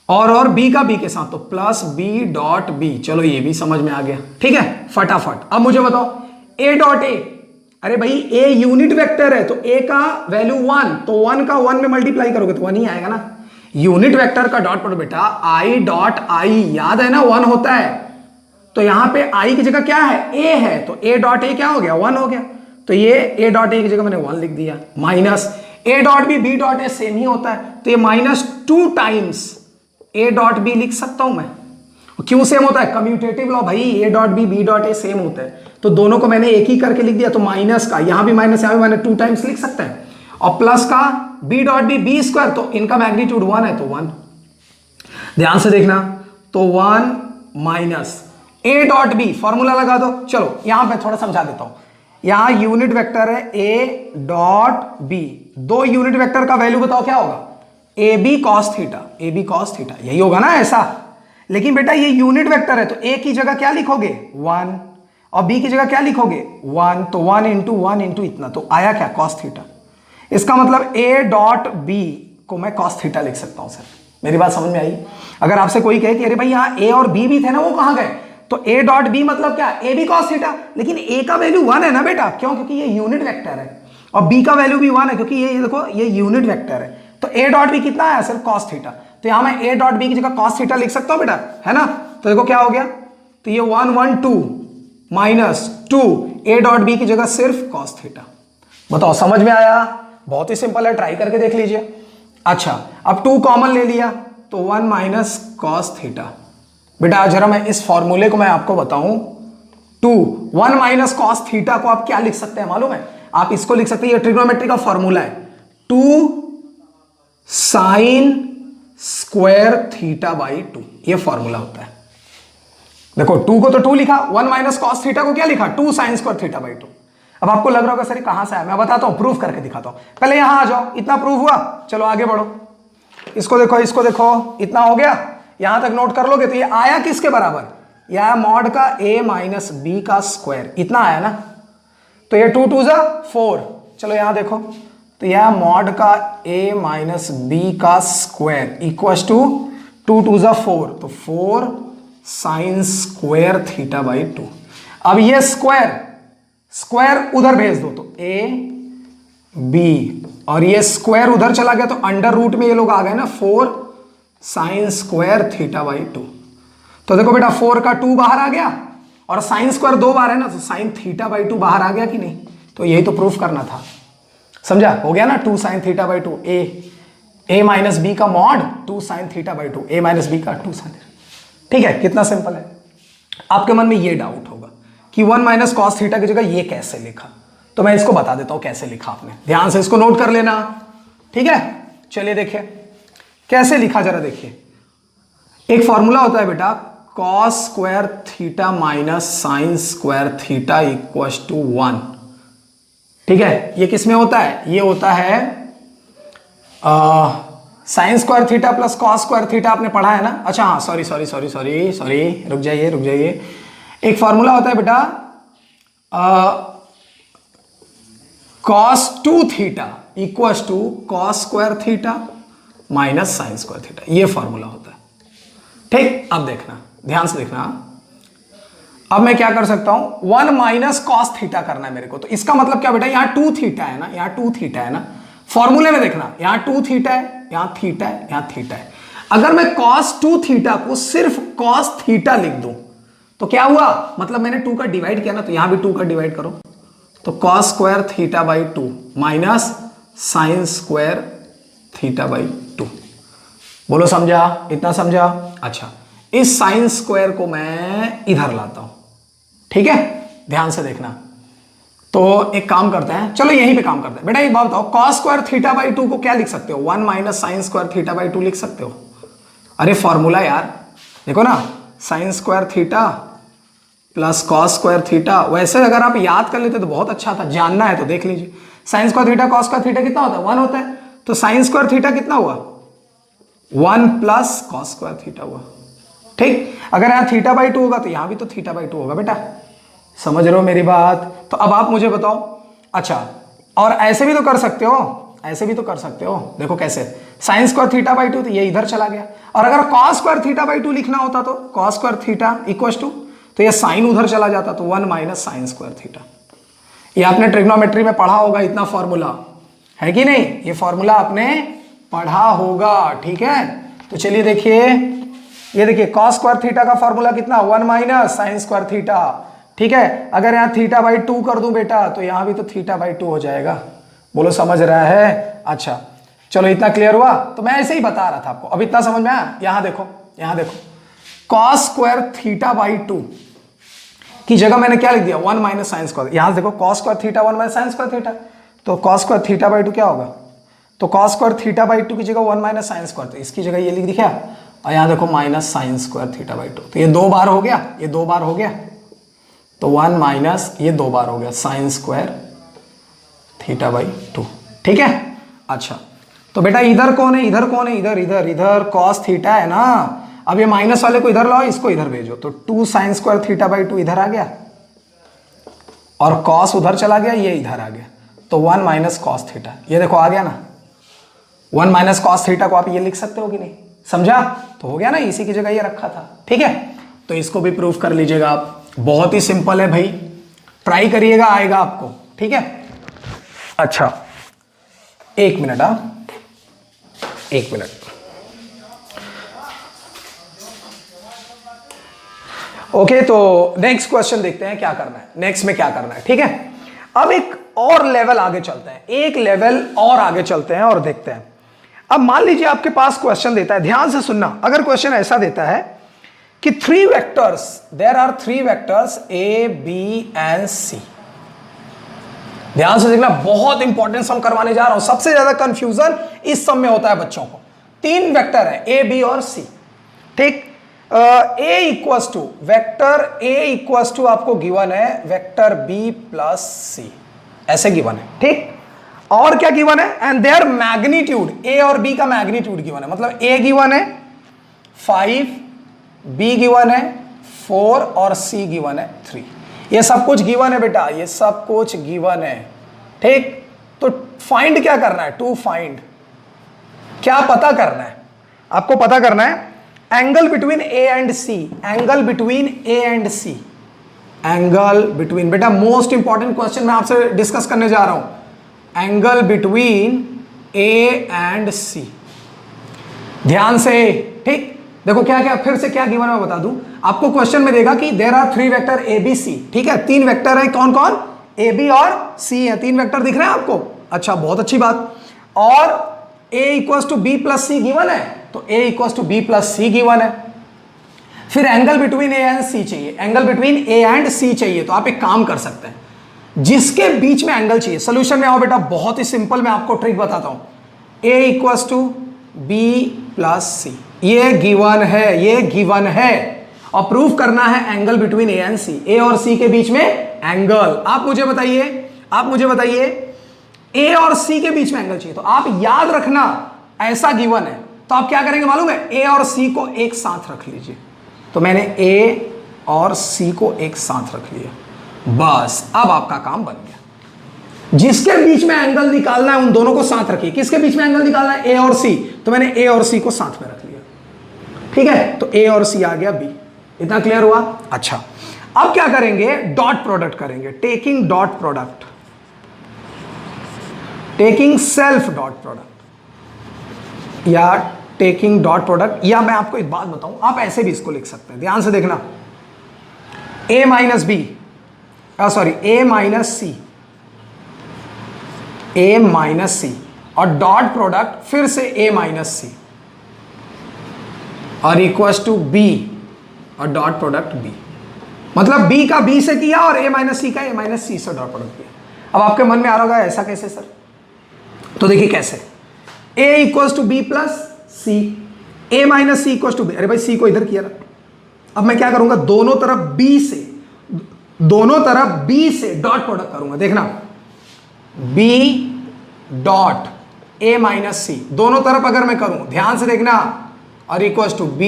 और बी का बी के साथ तो प्लस बी डॉट बी, चलो ये भी समझ में आ गया। ठीक है, फटाफट अब मुझे बताओ ए डॉट ए, अरे भाई ए यूनिट वेक्टर है, तो ए का वैल्यू 1, तो 1 का 1 में मल्टीप्लाई करोगे तो 1 ही आएगा ना। यूनिट वेक्टर का डॉट प्रोडक्ट बेटा आई डॉट आई, याद है ना 1 होता है, तो यहां पे आई की जगह क्या है, ए है, तो ए डॉट ए क्या हो गया, 1 हो गया। तो ये ए डॉट ए की जगह मैंने 1 लिख दिया, minus A dot B dot A same ही होता है, तो ये -2 टाइम्स ए डॉट बी लिख सकता हूं मैं। क्यों सेम होता है, कम्यूटेटिव लॉ भाई, A dot B dot A same होता है, तो दोनों को मैंने एक ही करके लिख दिया। तो माइनस का यहां भी माइनस, यहां भी मैंने 2 टाइम्स लिख सकते हैं, और प्लस का बी डॉट बी स्क्वायर, तो इनका मैग्नीट्यूड 1 है, तो 1। ध्यान से देखना, तो 1 minus A dot B, formula लगा दो। चलो यहां पे थोड़ा समझा देता हूं, यहां यूनिट वेक्टर है A dot B, 2 unit vector का वैल्यू बताओ क्या होगा, ए बी कॉस थीटा, यही होगा ना ऐसा। लेकिन बेटा ये यूनिट वेक्टर है, तो ए की जगह क्या लिखोगे 1, और बी की जगह क्या लिखोगे 1, तो 1 इंटू इतना, तो आया क्या कॉस थीटा। इसका मतलब ए डॉट बी को मैं कॉस थीटा लिख सकता हूं। सर मेरी बात समझ में आई? अगर आपसे कोई कहे कि अरे भाई यहां ए और बी भी थे ना, वो कहां गए, तो ए डॉट बी मतलब क्या, ए बी कॉस थीटा, लेकिन ए का वैल्यू 1 है ना बेटा, क्यों, क्योंकि ये यूनिट वेक्टर है, और बी का वैल्यू भी 1 है क्योंकि ये देखो ये यूनिट वेक्टर है। तो ए डॉट बी कितना है, सिर्फ कॉस थीटा, तो यहां मैं ए डॉट बी की जगह कॉस थीटा लिख सकता हूं बेटा, है ना। तो देखो क्या हो गया, तो ये 1 1 2 माइनस 2, ए डॉट बी की जगह सिर्फ कॉस थीटा। बताओ समझ में आया? बहुत ही सिंपल है, ट्राई करके देख लीजिए। अच्छा अब 2 कॉमन ले लिया, तो 1 माइनस कॉस थीटा। बेटा जरा मैं इस फॉर्मूले को मैं आपको बताऊं, 1 माइनस कॉस थीटा को आप क्या लिख सकते हैं मालूम है, आप इसको लिख सकते हैं, ये ट्रिग्नोमेट्री का फॉर्मूला है, 2 साइन स्क्वायर थीटा बाई 2, ये फॉर्मूला होता है। देखो 2 को तो 2 लिखा, 1 माइनस कॉस थीटा को क्या लिखा, 2 साइन स्क्वायर थीटा बाई 2। अब आपको लग रहा होगा सर कहां से आया, मैं बताता हूं, प्रूफ करके दिखाता हूं। पहले यहां आ जाओ, इतना प्रूफ हुआ, चलो आगे बढ़ो। इसको देखो, इसको देखो, इतना हो गया, यहां तक नोट कर लोगे तो ये आया किसके बराबर, यह आया मॉड का a माइनस बी का स्क्वायर, इतना आया ना। तो ये 2 2 जा 4, चलो यहां देखो, तो यह मॉड का a माइनस बी का स्क्वायर इक्वल टू 2 2 जा 4, तो 4 साइन स्क्वायर थीटा बाई 2। अब ये स्क्वायर उधर भेज दो, तो a b, और ये स्क्वायर उधर चला गया तो अंडर रूट में ये लोग आ गए ना, 4 साइन स्क्वायर थीटा बाई 2। तो देखो बेटा 4 का 2 बाहर आ गया, और साइन स्क्वायर 2 बार है ना, तो साइन थीटा बाई 2 बाहर आ गया कि नहीं, तो यही तो प्रूफ करना था, समझा, हो गया ना। 2 sine theta by 2, A minus B का mod 2 sine theta by 2, A minus B का 2 साइन, ठीक है, कितना सिंपल है। आपके मन में ये डाउट होगा कि 1 माइनस कॉस थीटा की जगह ये कैसे लिखा, तो मैं इसको बता देता हूं कैसे लिखा आपने, ध्यान से इसको नोट कर लेना, ठीक है। चलिए देखिए कैसे लिखा, जरा देखिए। एक फॉर्मूला होता है बेटा, cos square theta minus sine square theta equal to 1, ठीक है। ये किस में होता है, ये होता है sign square theta plus cos square theta, आपने पढ़ा है ना। अच्छा हाँ, सॉरी, रुक जाइए। एक फॉर्मूला होता है बेटा cos 2 theta equal to cos square theta minus sine square theta, ये फॉर्मूला होता है, ठीक। अब देखना, ध्यान से देखना, अब मैं क्या कर सकता हूं, 1 माइनस कॉस थीटा करना है मेरे को, तो इसका मतलब क्या बेटा, यहां 2 थीटा है ना, यहां 2 थीटा है ना, फॉर्मूले में देखना, यहां 2 थीटा है, यहां थीटा है, यहां थीटा है। अगर मैं cos 2 थीटा को सिर्फ cos थीटा लिख दूं तो क्या हुआ, मतलब मैंने 2 का डिवाइड किया ना, तो यहां भी 2 का डिवाइड करो, तो cos square theta by 2 minus sine square theta by 2। बोलो समझा, इतना समझा। अच्छा, इस साइन स्क्वायर को मैं इधर लाता हूं, ठीक है, ध्यान से देखना। तो एक काम करते हैं, चलो यहीं पे काम करते हैं बेटा। एक बात बताओ, cos स्क्वायर थीटा बाई 2 को क्या लिख सकते हो, 1 minus sine square theta by 2 लिख सकते हो। अरे फॉर्मूला यार, देखो ना, sign square theta plus cos square theta, वैसे अगर आप याद कर लेते तो बहुत अच्छा था, जानना है तो देख लीजिए। Sign square theta cos square theta कितना होता है, 1 होता है, तो साइन स्क्वायर थीटा कितना हुआ, 1 प्लस कॉस स्क्वायर थीटा हुआ, ठीक। अगर यहां थीटा बाई 2 होगा तो यहां भी तो थीटा बाई 2 होगा बेटा, समझ रहे हो मेरी बात। तो अब आप मुझे बताओ, अच्छा, और ऐसे भी तो कर सकते हो, ऐसे भी तो कर सकते हो, देखो कैसे, साइन स्क्वायर थीटा बाई 2, तो ये इधर चला गया, और अगर कॉस स्क्वायर थीटा बाई 2 लिखना होता तो cos square theta equal to, तो ये साइन उधर चला जाता, तो 1 माइनस साइन स्क्वायर थीटा। ये आपने ट्रिग्नोमेट्री में पढ़ा होगा, इतना फॉर्मूला है कि नहीं, ये फॉर्मूला आपने पढ़ा होगा, ठीक है। तो चलिए देखिए, ये देखिए कॉस स्क्वायर थीटा का फॉर्मूला कितना, 1 माइनस साइन स्क्वायर थीटा, ठीक है। अगर यहाँ थीटा बाई 2 कर दूं बेटा, तो यहां भी तो थीटा बाई 2 हो जाएगा। बोलो समझ रहा है। अच्छा चलो, इतना क्लियर हुआ। तो मैं ऐसे ही बता रहा था आपको, अब इतना समझ में आया। यहां देखो, यहां देखो, कॉस स्क्वायर थीटा बाई 2 की जगह मैंने क्या लिख दिया, 1 माइनस साइन स्क्वायर। यहां देखो cos square theta 1 minus sine square theta, तो कॉस स्क्वायर थीटा बाई 2 क्या होगा, तो कॉस स्क्वायर थीटा बाई 2 की जगह 1 माइनस साइन स्क्वायर, तो इसकी जगह ये लिख दिया, और यहां देखो minus sine square theta by 2, तो ये 2 बार हो गया, ये 2 बार हो गया, तो 1 माइनस ये 2 बार हो गया साइन स्क्वायर थीटा बाई 2, ठीक है। अच्छा तो बेटा इधर कौन है, इधर कौन है, इधर इधर इधर कॉस थीटा है ना। अब ये माइनस वाले को इधर लाओ, इसको इधर भेजो, तो 2 साइन स्क्वायर थीटा बाई 2 इधर आ गया, और कॉस उधर चला गया, ये इधर आ गया, तो 1 माइनस कॉस थीटा, ये देखो आ गया ना। 1 माइनस कॉस थीटा को आप ये लिख सकते हो कि नहीं, समझा। तो हो गया ना, इसी की जगह ये रखा था, ठीक है। तो इसको भी प्रूफ कर लीजिएगा आप, बहुत ही सिंपल है भाई, ट्राई करिएगा, आएगा आपको, ठीक है। अच्छा 1 मिनट, 1 मिनट। ओके तो नेक्स्ट क्वेश्चन देखते हैं क्या करना है, नेक्स्ट में क्या करना है, ठीक है। अब एक और लेवल आगे चलते हैं, एक लेवल और आगे चलते हैं और देखते हैं। अब मान लीजिए आपके पास क्वेश्चन देता है, ध्यान से सुनना, अगर क्वेश्चन ऐसा देता है कि 3 vectors, there are 3 vectors A, B and C। ध्यान से देखना, बहुत इंपॉर्टेंट सम करवाने जा रहा हूं, सबसे ज्यादा कंफ्यूजन इस सम में होता है बच्चों को। 3 वेक्टर है A, B और C, ठीक। A equals to, vector A equals to आपको गिवन है वेक्टर B प्लस C, ऐसे गिवन है, ठीक। और क्या गिवन है, एंड देयर मैग्नीट्यूड, ए और बी का मैग्नीट्यूड गिवन है, मतलब ए गिवन है 5, बी गिवन है 4 और सी गिवन है 3। ये सब कुछ गिवन है बेटा, ये सब कुछ गिवन है, ठीक। तो फाइंड क्या करना है, टू फाइंड, क्या पता करना है आपको, पता करना है angle between A and C, angle between A and C, angle between, बेटा मोस्ट इंपॉर्टेंट क्वेश्चन मैं आपसे डिस्कस करने जा रहा हूं, angle between A and C, ध्यान से, ठीक। देखो क्या क्या फिर से क्या गिवन मैं बता दूं आपको, क्वेश्चन में देगा कि there are 3 vector A B C, ठीक है, 3 वेक्टर है, कौन कौन, ए बी और सी है, 3 वेक्टर दिख रहे हैं आपको, अच्छा बहुत अच्छी बात। और a equal to B plus C given है, तो a equal to B plus C given है। फिर angle between A and C चाहिए, angle between A and C चाहिए, तो आप एक काम कर सकते हैं, जिसके बीच में एंगल चाहिए, सोल्यूशन में आओ बेटा, बहुत ही सिंपल मैं आपको ट्रिक बताता हूं, a equal to B plus C, ये गिवन है, ये गिवन है, और प्रूव करना है एंगल बिटवीन ए एंड सी, ए और सी के बीच में एंगल। आप मुझे बताइए ए और सी के बीच में एंगल चाहिए, तो आप याद रखना ऐसा गिवन है, तो आप क्या करेंगे मालूम है, ए और सी को एक साथ रख लीजिए, तो मैंने ए और सी को एक साथ रख लिया, बस अब आपका काम बन गया। जिसके बीच में एंगल निकालना है उन दोनों को साथ रखिए, किसके बीच में एंगल निकालना है, ए और सी, तो मैंने ए और सी को साथ में रख लिया, ठीक है, तो ए और सी आ गया बी, इतना क्लियर हुआ। अच्छा अब क्या करेंगे, डॉट प्रोडक्ट करेंगे, taking dot product, taking self dot product, या टेकिंग डॉट प्रोडक्ट, या मैं आपको एक बात बताऊं, आप ऐसे भी इसको लिख सकते हैं, ध्यान से देखना, ए minus B, sorry A minus C, A minus सी, और डॉट प्रोडक्ट फिर से ए माइनस सी, और इक्वल्स टू बी, और डॉट प्रोडक्ट बी, मतलब बी का बी से किया और ए माइनस सी का ए माइनस सी से डॉट प्रोडक्ट किया। अब आपके मन में आ रहा होगा ऐसा कैसे सर, तो देखिए कैसे, a equals to B plus C, A minus C equals to B, अरे भाई सी को इधर किया ना, अब मैं क्या करूंगा, दोनों तरफ b से डॉट प्रोडक्ट करूंगा, देखना b dot a minus C, दोनों तरफ अगर मैं करूं, ध्यान से देखना, और equals to b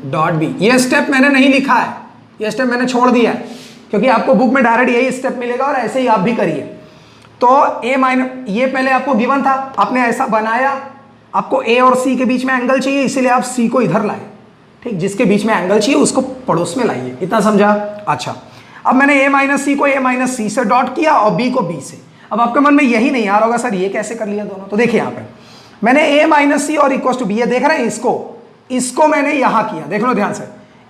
dot b, ये स्टेप मैंने नहीं लिखा है, ये स्टेप मैंने छोड़ दिया है, क्योंकि आपको बुक में डायरेक्ट यही स्टेप मिलेगा, और ऐसे ही आप भी करिए। तो a माइनस, ये पहले आपको गिवन था, आपने ऐसा बनाया, आपको a और c के बीच में एंगल चाहिए, इसीलिए आप c को इधर लाए, ठीक, जिसके बीच में एंगल चाहिए उसको पड़ोस में लाइए, इतना समझा। अच्छा अब मैंने a माइनस सी को a माइनस सी से डॉट किया और b को b से। अब आपके मन में यही नहीं आ रहा होगा सर ये कैसे कर लिया दोनों, तो देखिए यहाँ पे मैंने a माइनस सी और इक्वल टू बी, ये देख रहे हैं, इसको मैंने यहां किया, देख लो ध्यान से,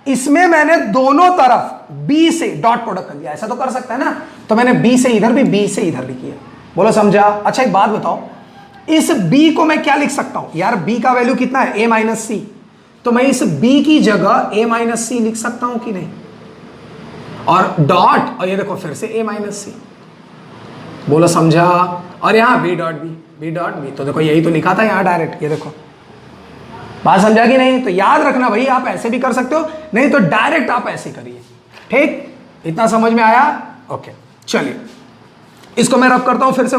इसमें मैंने दोनों तरफ b से डॉट प्रोडक्ट कर दिया, ऐसा तो कर सकता है ना, तो मैंने b से इधर भी b से इधर भी किया, बोलो समझा। अच्छा एक बात बताओ, इस b को मैं क्या लिख सकता हूं यार, b का वैल्यू कितना है, a माइनस सी, तो मैं इस b की जगह a माइनस सी लिख सकता हूं कि नहीं, और डॉट, और ये देखो फिर से a माइनस सी, बोलो समझा। और यहां b डॉट b, तो देखो यही तो लिखा था यहां डायरेक्ट, ये देखो, बात समझा कि नहीं। तो याद रखना भाई, आप ऐसे भी कर सकते हो, नहीं तो डायरेक्ट आप ऐसे करिए, ठीक, इतना समझ में आया, ओके। चलिए इसको मैं रब करता हूं, फिर से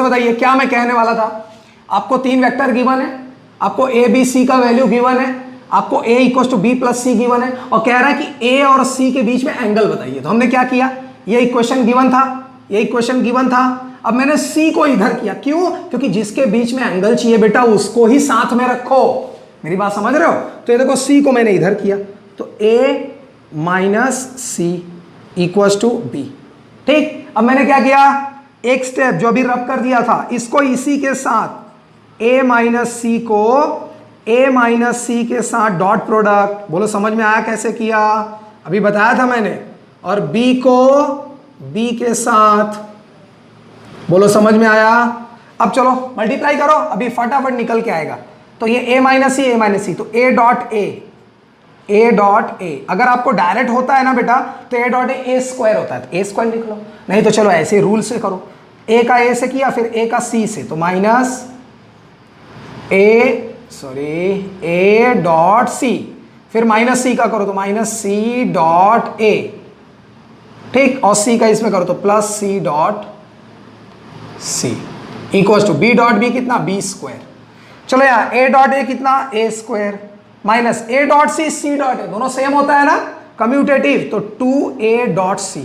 बताइए क्या मैं कहने वाला था। आपको 3 वेक्टर गिवन है, आपको ए बी सी का वैल्यू गिवन है, आपको a equal to B plus C given है, और कह रहा है कि a और c के बीच में एंगल बताइए। तो हमने क्या किया, ये इक्वेशन गिवन था, अब मैंने c को इधर किया, क्यों, क्योंकि जिसके बीच में एंगल चाहिए बेटा उसको ही साथ में रखो, मेरी बात समझ रहे हो। तो ये देखो c को मैंने इधर किया, तो a minus C equal to B, ठीक। अब मैंने क्या किया, एक स्टेप जो अभी रब कर दिया था, इसको इसी के साथ a माइनस सी को a माइनस सी के साथ डॉट प्रोडक्ट, बोलो समझ में आया कैसे किया, अभी बताया था मैंने, और b को b के साथ, बोलो समझ में आया। अब चलो मल्टीप्लाई करो, अभी फटाफट निकल के आएगा। तो ये a माइनस सी, तो a डॉट ए, अगर आपको डायरेक्ट होता है ना बेटा, तो a डॉट ए स्क्वायर होता है, तो a स्क्वायर लिख लो, नहीं तो चलो ऐसे रूल से करो, a का a से किया, फिर a का c से, तो माइनस a डॉट सी, फिर माइनस सी का करो तो माइनस सी डॉट ए, ठीक, और c का इसमें करो तो plus C dot C equal to B dot B कितना बी स्क्वायर। चलो यहाँ ए डॉट ए कितना A square minus A dot C dot A, दोनों सेम होता है ना कम्यूटेटिव, तो 2a डॉट सी।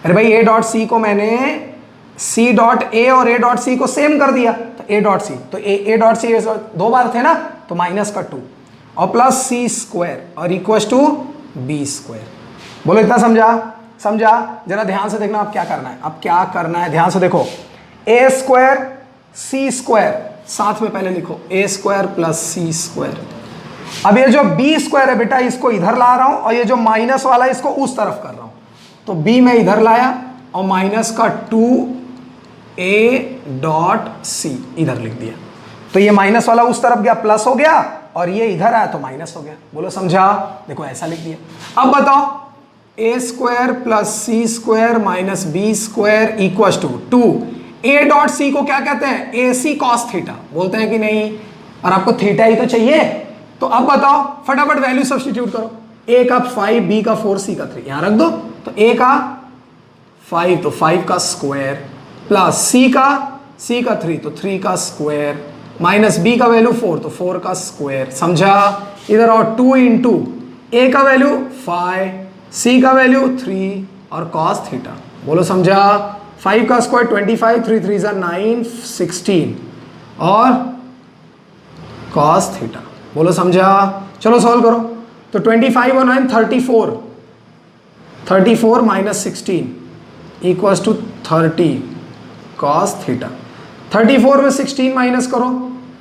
अरे भाई ए डॉट सी को मैंने सी डॉट ए और ए डॉट सी को सेम कर दिया, तो ए डॉट सी, तो ए डॉट सी दो बार थे ना, तो माइनस का 2 और प्लस सी स्क्वायर और इक्वल टू बी स्क्वायर। बोलो इतना समझा? समझा? जरा ध्यान से देखना अब क्या करना है। अब क्या करना है ध्यान से देखो, ए स्क्वायर सी स्क्वायर साथ में पहले लिखो, A square plus C square. अब ये जो बी स्क्वायर है बेटा इसको इधर ला रहा हूं और ये जो माइनस वाला है इसको उस तरफ कर रहा हूं, तो बी में इधर लाया और माइनस का 2a डॉट सी इधर लिख दिया, तो ये माइनस वाला उस तरफ गया प्लस हो गया और ये इधर आया तो माइनस हो गया। बोलो समझा? देखो ऐसा लिख दिया। अब बताओ A square plus C square minus B square equal to 2a dot C को क्या कहते हैं? ए सी कॉस थीटा बोलते हैं कि नहीं? और आपको थीटा ही तो चाहिए, तो अब बताओ फटाफट वैल्यू सब्स्टिट्यूट करो। ए का 5, बी का 4, सी का 3 यहां रख दो, तो ए का 5 तो 5 का स्क्वायर प्लस सी का 3 तो 3 का स्क्वायर माइनस बी का वैल्यू 4 तो 4 का स्क्वायर। समझा? इधर और 2 इंटू ए का वैल्यू 5, सी का वैल्यू 3 और कॉस थीटा। बोलो समझा? 5 का स्क्वायर 25, 3 3 9 16 और कॉस थीटा। बोलो समझा? चलो सॉल्व करो, तो 25 और 9 34 minus 16 equals to 30 cos theta. 34 में 16 माइनस करो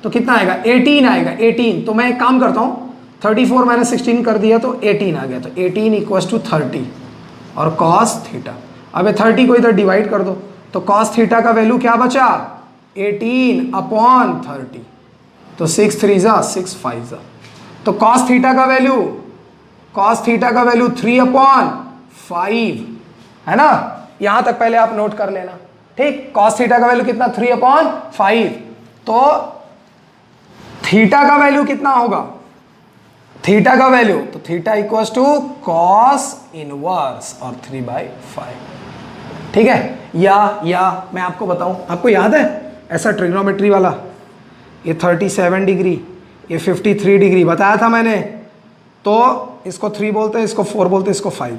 तो कितना आएगा? 18 आएगा। 18 तो मैं एक काम करता हूँ, 34 माइनस 16 कर दिया तो 18 आ गया, तो 18 इक्वल्स टू 30 और कॉस थीटा। अब 30 को इधर डिवाइड कर दो, तो कॉस थीटा का वैल्यू क्या बचा? 18 अपॉन 30, तो 6 3 जा 6 5 जा, तो कॉस थीटा का वैल्यू 3 अपॉन 5 है ना। यहां तक पहले आप नोट कर लेना, ठीक। कॉस थीटा का वैल्यू कितना? 3 अपॉन 5, तो थीटा का वैल्यू कितना होगा? थीटा का वैल्यू, तो theta equals to cos inverse और 3/5, ठीक है। या मैं आपको बताऊं, आपको याद है ऐसा ट्रिग्नोमेट्री वाला, ये 37 डिग्री, ये 53 डिग्री बताया था मैंने, तो इसको 3 बोलते हैं, इसको 4 बोलते हैं, इसको 5।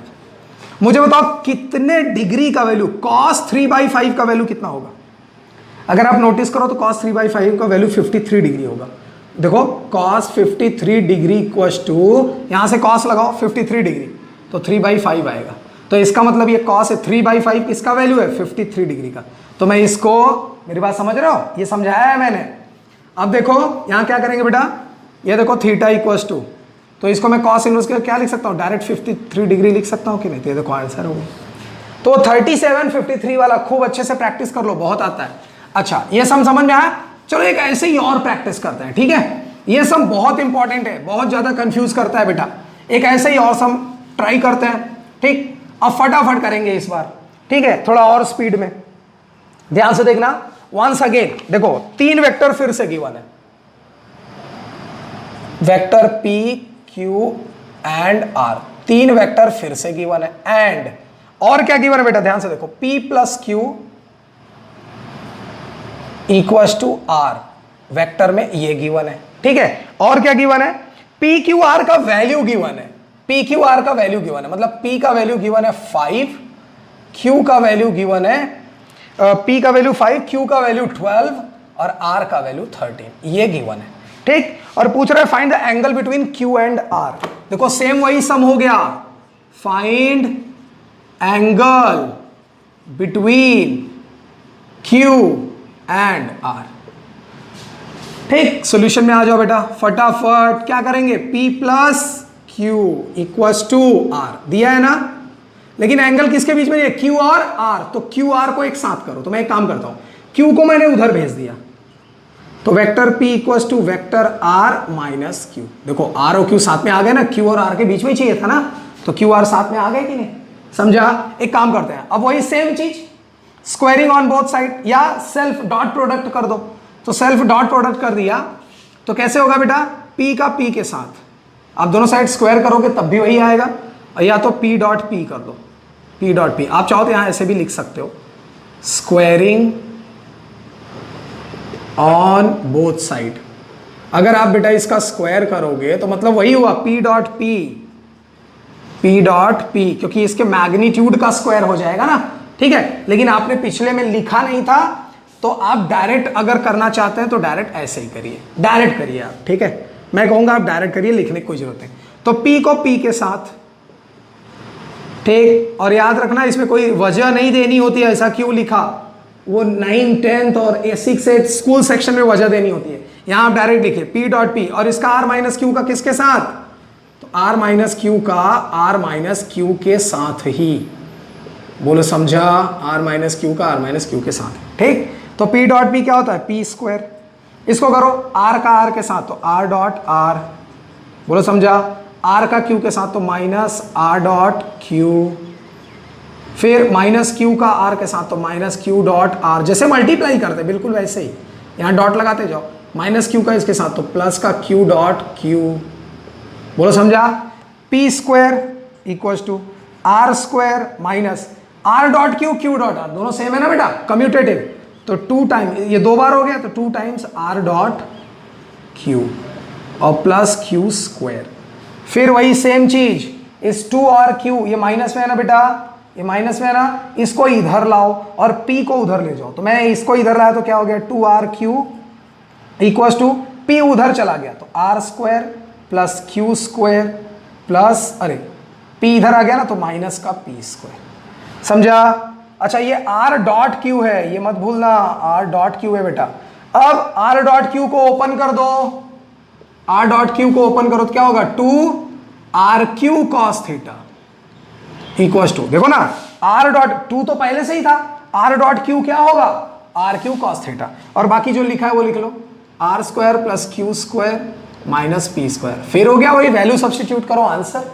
मुझे बताओ कितने डिग्री का वैल्यू, cos 3/5 का वैल्यू कितना होगा? अगर आप नोटिस करो तो cos 3/5 का वैल्यू 53 डिग्री होगा। देखो cos 53 डिग्री इक्वल्स टू, यहां से cos लगाओ 53 डिग्री तो 3/5 आएगा, तो इसका मतलब ये cos है 3/5 किसका वैल्यू है? 53 डिग्री का। तो मैं इसको, मेरी बात समझ रहे हो? ये समझाया है मैंने। अब देखो यहां क्या करेंगे बेटा, ये देखो थीटा इक्वल्स टू, तो इसको मैं cos इनवर्स का क्या लिख सकता हूँ? डायरेक्ट 53 डिग्री लिख सकता हूँ कि नहीं? तो ये देखो आंसर होगा। तो 37 53 वाला खूब अच्छे से प्रैक्टिस कर लो, बहुत आता है। अच्छा ये सम समझ में आया? चलो एक ऐसे ही और प्रैक्टिस करते हैं, ठीक है। ये सम बहुत इंपॉर्टेंट है, बहुत ज्यादा कंफ्यूज करता है बेटा। एक ऐसे ही और सम ट्राई करते हैं, ठीक। अब फटाफट करेंगे इस बार, ठीक है, थोड़ा और स्पीड में। ध्यान से देखना, वंस अगेन देखो 3 वेक्टर फिर से गिवन है, vector P Q and R, 3 vector फिर से गिवन है। एंड और क्या गिवन है बेटा? ध्यान से देखो, P plus Q equals to R, vector में ये गिवन है, ठीक है। और क्या गिवन है? P Q R का वैल्यू गिवन है, P Q R का वैल्यू गिवन है, मतलब P का वैल्यू गिवन है 5, Q का वैल्यू गिवन है, P का वैल्यू 5, Q का वैल्यू 12 और R का वैल्यू 13, ये गिवन है, ठीक। और पूछ रहा है find the angle between Q and R। देखो सेम वही सम हो गया, find angle between Q and R, ठीक। सॉल्यूशन में आ जाओ बेटा फटाफट। क्या करेंगे? P plus Q equals to R दिया है ना, लेकिन एंगल किसके बीच में है? Q और R, तो Q R को एक साथ करो। तो मैं एक काम करता हूं, Q को मैंने उधर भेज दिया, तो vector P equals to vector R minus Q। देखो R और Q साथ में आ गए ना, Q और R के बीच में ही चाहिए था ना, तो Q R साथ में आ गए कि नहीं? समझा? एक काम करते हैं, अब वही सेम चीज स्क्वायरिंग ऑन बोथ साइड या सेल्फ डॉट प्रोडक्ट कर दो। तो सेल्फ डॉट प्रोडक्ट कर दिया तो कैसे होगा बेटा? P का P के साथ आप दोनों साइड स्क्वायर करोगे तब भी वही आएगा, और या तो P डॉट P कर दो, P डॉट P। आप चाहो तो यहां ऐसे भी लिख सकते हो, स्क्वायरिंग ऑन बोथ साइड। अगर आप बेटा इसका स्क्वायर करोगे तो मतलब वही हुआ P डॉट पी, क्योंकि इसके मैग्नीट्यूड का स्क्वायर हो जाएगा ना, ठीक है। लेकिन आपने पिछले में लिखा नहीं था, तो आप डायरेक्ट अगर करना चाहते हैं तो डायरेक्ट ऐसे ही करिए, डायरेक्ट करिए आप, ठीक है। मैं कहूंगा आप डायरेक्ट करिए, लिखने की कोई जरूरत नहीं। तो P को P के साथ, ठीक। और याद रखना इसमें कोई वजह नहीं देनी होती है, ऐसा क्यों लिखा, वो 9, 10th और 6, 8 स्कूल सेक्शन में वजह देनी होती है। यहां आप डायरेक्ट लिखिए P डॉट पी, और इसका R माइनस क्यू का किसके साथ, तो R माइनस क्यू का R माइनस क्यू के साथ ही, बोलो समझा, R माइनस क्यू का R माइनस क्यू के साथ, ठीक। तो P डॉट पी क्या होता है, P स्क्वायर। इसको करो R का R के साथ, तो R डॉट R, बोलो समझा, R का Q के साथ तो माइनस R डॉट Q, फिर माइनस Q का R के साथ तो माइनस Q डॉट R, जैसे मल्टीप्लाई करते बिल्कुल वैसे ही, यहाँ डॉट लगाते जाओ, माइनस Q का इसके साथ तो प्लस का Q डॉट Q, बोलो समझा। P square equals to R square minus R dot Q dot R, दोनों सेम है ना बेटा, कम्यूटेटिव, तो 2 टाइम, ये 2 बार हो गया तो 2 टाइम्स R डॉट Q और प्लस Q स्क्वायर। फिर वही सेम चीज, इस 2 और Q, ये माइनस में है ना बेटा, ये माइनस में है ना, इसको इधर लाओ और P को उधर ले जाओ। तो मैं इसको इधर लाया तो क्या हो गया, 2RQ इक्वल्स टू P उधर चला गया तो R square plus Q square plus, अरे P इधर आ गया ना तो माइनस का P स्क्वायर, समझा। अच्छा ये R डॉट Q है, ये मत भूलना, R डॉट Q है बेटा। अब R डॉट Q को ओपन कर दो, R डॉट Q को ओपन करो तो क्या होगा, 2RQ cos theta equals to, देखो ना R डॉट 2 तो पहले से ही था, R डॉट Q क्या होगा, RQ cos थीटा, और बाकी जो लिखा है वो लिख लो, R square plus Q square minus P square. फिर हो गया वही, वैल्यू सब्स्टिट्यूट करो, आंसर,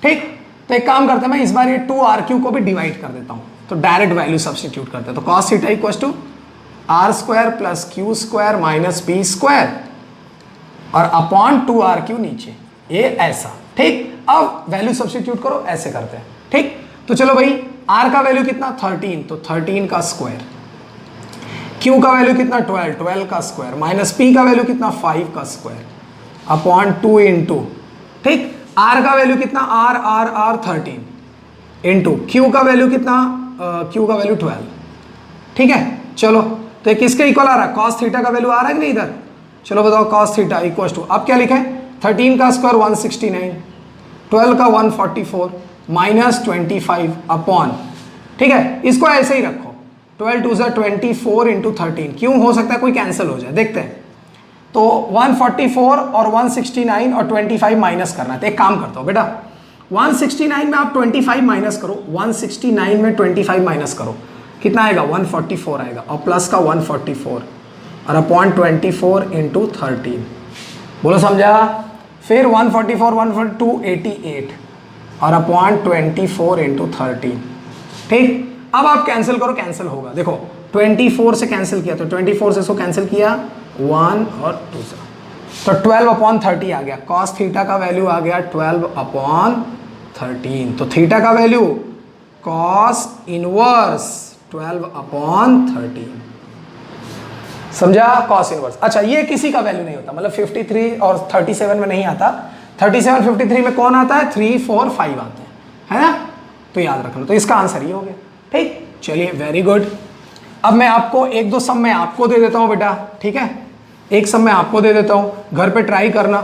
ठीक। तो एक काम करते हैं, मैं इस बार ये 2RQ को भी डिवाइड कर देता हूं, तो डायरेक्ट वैल्यू सब्स्टिट्यूट करते हैं। तो cos theta equals to R square plus Q square minus P square और अपॉन 2RQ नीचे, ये ऐसा, ठीक। अब वैल्यू सब्स्टिट्यूट करो, ऐसे करते हैं, ठीक। तो चलो भाई, R का वैल्यू कितना 13, तो 13 का स्क्वायर, Q का वैल्यू कितना 12, 12 का स्क्वायर माइनस P का वैल्यू कितना 5 का स्क्वायर अपॉन 2 इंटू, ठीक। R का वैल्यू कितना R 13 इंटू Q का वैल्यू कितना, Q का वैल्यू 12, ठीक है। चलो तो ये किसके इक्वल आ रहा है, cos थीटा का वैल्यू आ रहा है कि नहीं इधर, चलो बताओ cos थीटा इक्वल टू, अब क्या लिखे, 13 का स्क्वायर 169, 12 का 144 माइनस 25 अपॉन, ठीक है। इसको ऐसे ही रखो, 12 2 24 इंटू 13, क्यों हो सकता है कोई कैंसिल हो जाए, देखते हैं। तो 144 और 169 और 25 माइनस करना है, तो एक काम करता हूँ बेटा, 169 में आप 25 माइनस करो, 169 में 25 माइनस करो, कितना आएगा 144 आएगा, और प्लस का 144 और अपॉन 24 इंटू 13, बोलो समझा। फिर 144 142 88 और अपॉन 24 इंटू 13, ठीक। अब आप कैंसिल करो, कैंसिल होगा, देखो 24 से कैंसिल किया तो 24 से इसको कैंसिल किया 1 और 2 से, तो 12 अपॉन 30 आ गया, cos थीटा का वैल्यू आ गया 12 अपॉन 13, तो थीटा का वैल्यू cos इनवर्स 12 अपॉन 13, समझा, cos इनवर्स। अच्छा ये किसी का वैल्यू नहीं होता, मतलब 53 और 37 में नहीं आता, 37 53 में कौन आता है, 3 4 5 आते हैं, है ना, तो याद रखना। तो इसका आंसर ये हो गया, ठीक। चलिए वेरी गुड। अब मैं आपको 1-2 सम मैं आपको दे देता हूं बेटा, ठीक है, एक सम मैं आपको दे देता हूं, घर पे ट्राई करना,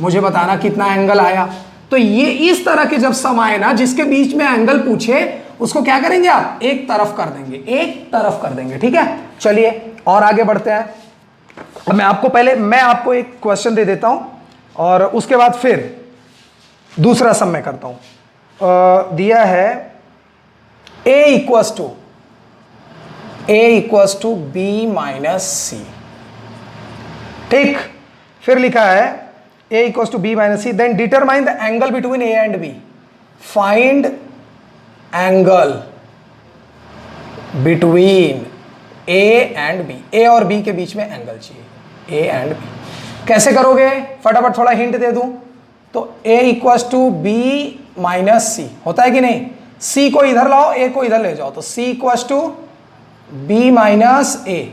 मुझे बताना कितना एंगल आया। तो ये इस तरह के जब सम आए ना, जिसके बीच में एंगल पूछे, उसको क्या करेंगे आप, एक तरफ कर देंगे, एक तरफ कर देंगे, ठीक है। चलिए और आगे बढ़ते हैं। अब मैं आपको एक क्वेश्चन दे देता हूं और उसके बाद फिर दूसरा सम मैं करता हूं। दिया है a equals to B minus C, ठीक। फिर लिखा है a equals to B minus C, then determine the angle between a and b, find angle between a and b, a और b के बीच में एंगल चाहिए, a एंड b। कैसे करोगे, फटाफट थोड़ा हिंट दे दूं, तो a equals to B minus C होता है कि नहीं, c को इधर लाओ, a को इधर ले जाओ, तो c equals to B minus A,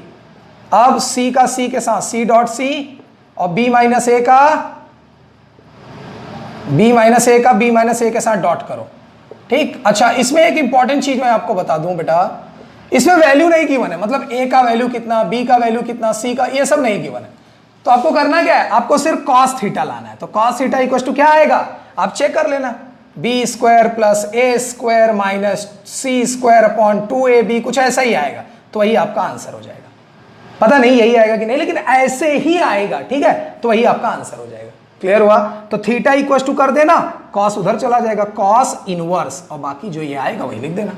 अब सी का सी के साथ सी डॉट सी और बी माइनस ए का बी माइनस ए के साथ डॉट करो। ठीक, अच्छा इसमें एक इंपॉर्टेंट चीज मैं आपको बता दूं बेटा, इसमें वैल्यू नहीं गिवन है, मतलब ए का वैल्यू कितना, बी का वैल्यू कितना, सी का, ये सब नहीं गिवन है। तो आपको करना क्या है, आपको सिर्फ कॉस थीटा लाना है। तो कॉस थीटा इक्वल टू क्या आएगा, आप चेक कर लेना, बी स्क्वायर प्लस ए स्क्वायर माइनस सी स्क्वायर अपॉन 2ab, कुछ ऐसा ही आएगा। तो वही आपका आंसर हो जाएगा। पता नहीं यही आएगा कि नहीं, लेकिन ऐसे ही आएगा। ठीक है, तो वही आपका आंसर हो जाएगा। क्लियर हुआ? तो थीटा इक्वल टू कर देना, कॉस उधर चला जाएगा, कॉस इनवर्स, और बाकी जो ये आएगा वही लिख देना।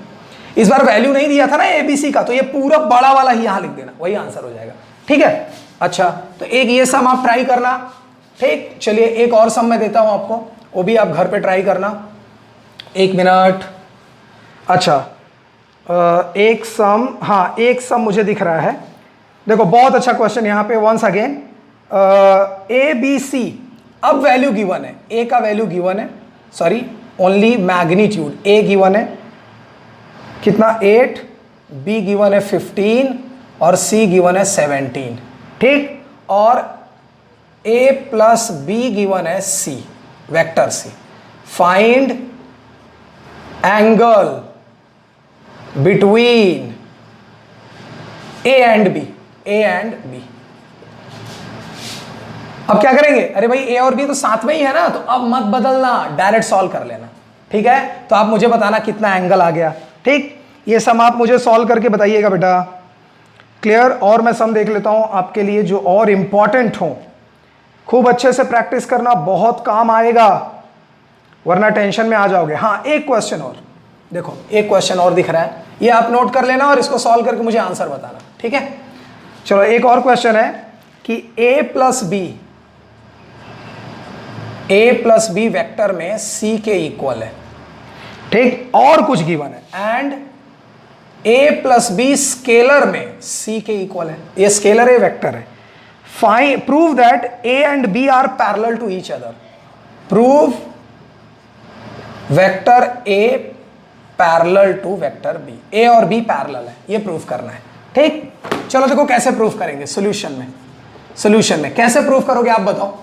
इस बार वैल्यू नहीं दिया था ना एबीसी का, तो ये पूरा बड़ा वाला ही यहां लिख देना, वही आंसर हो जाएगा। ठीक है, अच्छा तो एक ये सम आप ट्राई करना। ठीक, चलिए एक और सम मैं देता हूं आपको, वो भी आप घर पे ट्राई करना। एक मिनट। अच्छा एक सम, हाँ एक सम मुझे दिख रहा है, देखो बहुत अच्छा क्वेश्चन यहां पे। Once again A B C, अब वैल्यू गिवन है, ए का वैल्यू गिवन है, sorry only magnitude, A given है कितना 8, बी गिवन है 15 और सी गिवन है 17। ठीक, और ए प्लस बी गिवन है C, vector C. Find angle between A and B, A and B. अब क्या करेंगे, अरे भाई ए और बी तो साथ में ही है ना, तो अब मत बदलना, डायरेक्ट सॉल्व कर लेना। ठीक है, तो आप मुझे बताना कितना एंगल आ गया। ठीक, ये सम आप मुझे सॉल्व करके बताइएगा बेटा। क्लियर? और मैं सम देख लेता हूं आपके लिए जो और इंपॉर्टेंट हो, खूब अच्छे से प्रैक्टिस करना, बहुत काम आएगा, वरना टेंशन में आ जाओगे। हाँ एक क्वेश्चन और देखो, एक क्वेश्चन और दिख रहा है, ये आप नोट कर लेना और इसको सॉल्व करके मुझे आंसर बताना। ठीक है, चलो एक और क्वेश्चन है कि ए प्लस बी वेक्टर में सी के इक्वल है। ठीक, और कुछ गिवन है, and A plus B scalar में सी के इक्वल है, ये स्केलर है, वेक्टर है। Prove that A and B are parallel to each other. Prove vector A parallel to vector B, A और बी पैरेलल है, ये प्रूव करना है। ठीक, चलो देखो कैसे प्रूव करेंगे। सॉल्यूशन में कैसे प्रूव करोगे आप बताओ।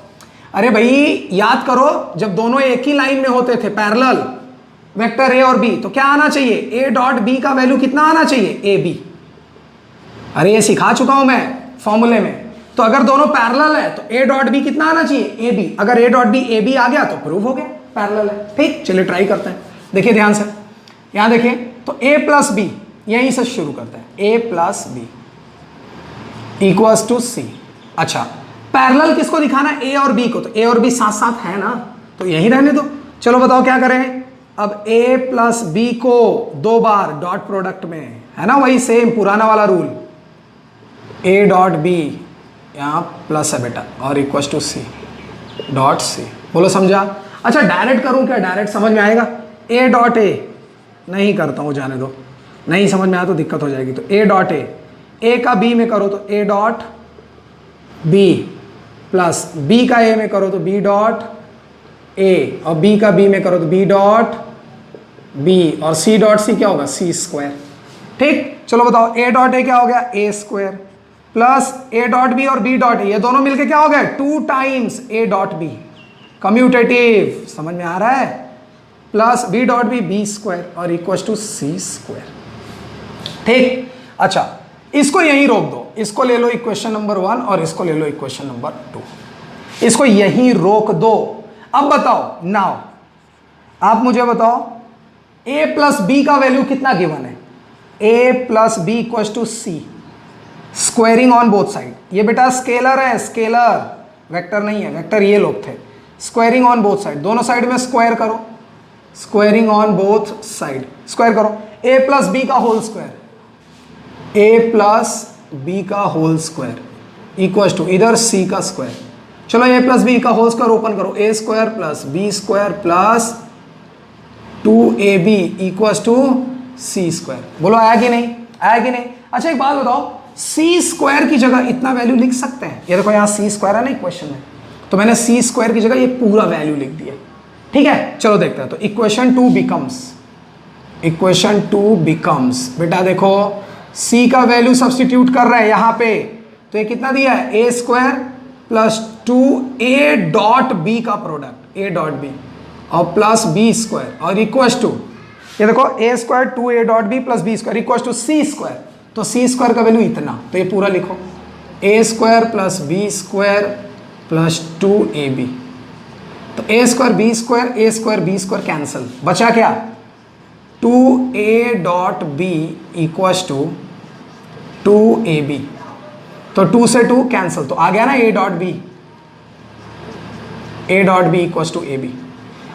अरे भाई याद करो, जब दोनों एक ही लाइन में होते थे पैरेलल, वेक्टर ए और बी, तो क्या आना चाहिए, ए डॉट बी का वैल्यू कितना आना चाहिए, ए बी। अरे ये सिखा चुका हूं मैं फॉर्मूले में। तो अगर दोनों पैरेलल है तो ए डॉट बी कितना आना चाहिए, ए बी। अगर A dot B A B आ गया तो प्रूव हो गया, पैरेलल है। ठीक, चलिए ट्राई करते हैं। देखिए ध्यान से, यहां देखिए, तो ए प्लस बी यहीं से शुरू करते हैं, ए प्लस बी इक्वल्स टू सी। अच्छा, पैरेलल किसको दिखाना है, ए और बी को, तो ए और बी साथ साथ है ना, तो यही रहने दो। चलो बताओ क्या करें। अब a प्लस बी को 2 बार डॉट प्रोडक्ट में, है ना, वही सेम पुराना वाला रूल, a डॉट बी यहाँ प्लस है बेटा, और equal to C dot C. बोलो समझा? अच्छा डायरेक्ट करूँ क्या, डायरेक्ट समझ में आएगा, a डॉट ए नहीं करता हूँ, जाने दो, नहीं समझ में आया तो दिक्कत हो जाएगी। तो a डॉट ए का b में करो तो a dot B, plus b का a में करो तो b डॉट ए, और b का b में करो तो b डॉट बी, और c डॉट सी क्या होगा, c स्क्वायर। ठीक, चलो बताओ a डॉट ए क्या हो गया, a square, plus a dot B और b डॉट ए, ये दोनों मिलके क्या हो गए, 2 times a dot B, commutative, समझ में आ रहा है, plus b dot B, b square, और इक्वल टू c स्क्वायर। ठीक, अच्छा इसको यहीं रोक दो, इसको ले लो इक्वेशन नंबर 1 और इसको ले लो इक्वेशन नंबर 2, इसको यहीं रोक दो। अब बताओ, नाउ आप मुझे बताओ a प्लस बी का वैल्यू कितना गिवन है, a plus B equal to C, squaring on both side. ये बेटा स्केलर है, स्केलर, वेक्टर नहीं है, वेक्टर ये लोग थे। स्क्वायरिंग ऑन बोथ साइड, दोनों साइड में स्क्वायर करो, squaring on both side, square करो, a प्लस बी का whole square, a plus B का होल स्क्वायर इक्वल टू इधर c का स्क्वायर। चलो a प्लस बी का होल स्क्वायर ओपन करो, a square plus B square plus 2ab equal to c square. बोलो आया कि नहीं, आया कि नहीं। अच्छा एक बात बताओ, c स्क्वायर की जगह इतना वैल्यू लिख सकते हैं, ये देखो यहाँ c स्क्वायर है ना इक्वेशन में, तो मैंने c स्क्वायर की जगह ये पूरा वैल्यू लिख दिया। ठीक है, चलो देखते हैं। तो इक्वेशन 2 बिकम्स, बेटा देखो c का वैल्यू सब्स्टिट्यूट कर रहे हैं यहाँ पे, तो ये कितना दिया है, A square plus 2a dot B का प्रोडक्ट, a डॉट बी और प्लस बी स्क्वायर और इक्वल टू, ये देखो A square 2a dot B plus B square equal to C square, तो सी स्क्वायर का वैल्यू इतना, तो ये पूरा लिखो A square plus B square plus 2ab, तो A square B square cancel, बचा क्या 2a dot B equal to 2ab, तो 2 से 2 कैंसिल, तो आ गया ना a dot B equal to ab।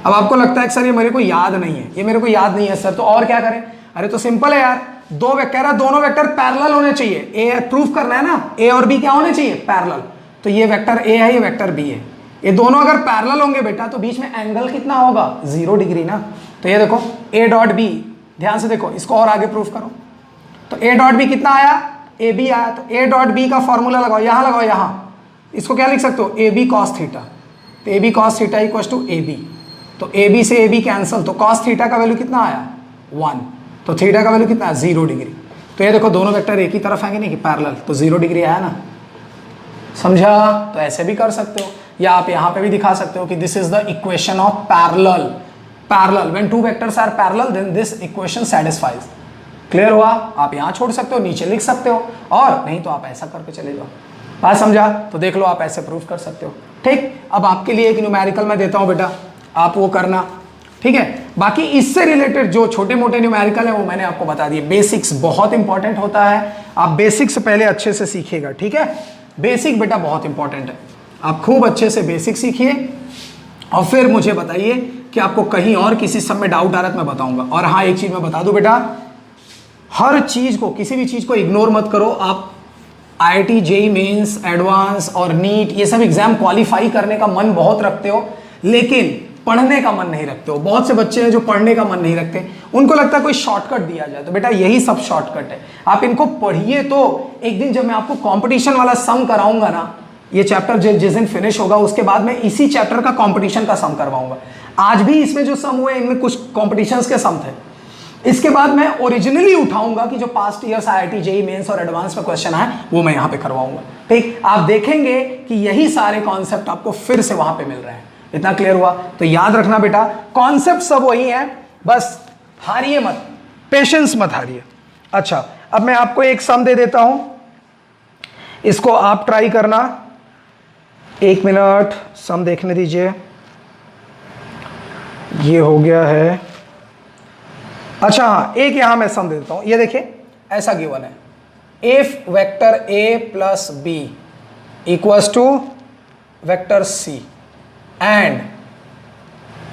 अब आपको लगता है कि सर ये मेरे को याद नहीं है, ये मेरे को याद नहीं है सर, तो और क्या करें, अरे तो सिंपल है यार, दो वेक्टर है, दोनों वेक्टर पैरेलल होने चाहिए, ए प्रूफ करना है ना, ए और बी क्या होने चाहिए, पैरेलल, तो ये वेक्टर ए है, ये वेक्टर बी है, ये दोनों अगर पैरेलल होंगे बेटा तो बीच में एंगल कितना होगा, 0 डिग्री ना, तो ये देखो ए डॉट बी, ध्यान से देखो इसको और आगे प्रूफ करो, तो ए डॉट बी कितना आया, ए बी आया, तो ए डॉट बी का फॉर्मूला लगाओ, यहां लगाओ, यहां इसको क्या लिख सकते हो, ए बी कॉस थीटा, तो A B cos theta equal to A B, तो ए बी से ए बी कैंसिल, तो कॉस थीटा का वैल्यू कितना आया 1, तो थीटा का वैल्यू कितना है 0 डिग्री, तो ये देखो दोनों वेक्टर एक ही तरफ आएंगे नहीं कि पैरेलल, तो 0 डिग्री आया ना, समझा, तो ऐसे भी कर सकते हो, या आप यहां पे भी दिखा सकते हो कि this is the equation of parallel when two vectors are parallel then this equation satisfies. Clear हुआ, आप यहां छोड़ सकते हो, नीचे लिख सकते हो, और नहीं तो आप ऐसा करके चले जाओ, बात समझा, तो देख लो आप ऐसे प्रूफ कर सकते हो, ठीक। अब आपके लिए एक न्यूमेरिकल मैं देता हूं बेटा, आप वो करना, ठीक है। बाकी इससे रिलेटेड जो छोटे मोटे न्यूमेरिकल है वो मैंने आपको बता दिए, बेसिक्स बहुत इंपॉर्टेंट होता है, आप बेसिक्स पहले अच्छे से सीखिएगा, ठीक है, बेसिक बेटा बहुत इंपॉर्टेंट है, आप खूब अच्छे से बेसिक सीखिए और फिर मुझे बताइए कि आपको कहीं और किसी सब में डाउट आ रहा है तो मैं बताऊंगा। और हाँ एक चीज मैं बता दूं बेटा, हर चीज को, किसी भी चीज को इग्नोर मत करो, आप IIT जेईई मेंस एडवांस और नीट ये सब एग्जाम क्वालिफाई करने का मन बहुत रखते हो, लेकिन पढ़ने का मन नहीं रखते हो। बहुत से बच्चे हैं जो पढ़ने का मन नहीं रखते, उनको लगता है कोई शॉर्टकट दिया जाए, तो बेटा यही सब शॉर्टकट है, आप इनको पढ़िए। तो एक दिन जब मैं आपको कंपटीशन वाला सम कराऊंगा ना, ये चैप्टर जिस दिन फिनिश होगा उसके बाद मैं इसी चैप्टर का कंपटीशन का सम करवाऊंगा। आज भी इसमें जो सम हुए इनमें कुछ कॉम्पिटिशन्स के सम थे, इसके बाद मैं ओरिजिनली उठाऊंगा कि जो past years IIT JEE mains और एडवांस में क्वेश्चन आए वो मैं यहाँ पे करवाऊंगा, ठीक। आप देखेंगे कि यही सारे कॉन्सेप्ट आपको फिर से वहां पे मिल रहे हैं। इतना क्लियर हुआ, तो याद रखना बेटा कॉन्सेप्ट सब वही है, बस हारिए मत, पेशेंस मत हारिए। अच्छा अब मैं आपको एक सम दे देता हूं, इसको आप ट्राई करना, 1 मिनट सम देखने दीजिए, ये हो गया है। अच्छा हाँ एक यहां मैं सम दे देता हूं, ये देखिए ऐसा गिवन है, if vector a plus B equals to vector c and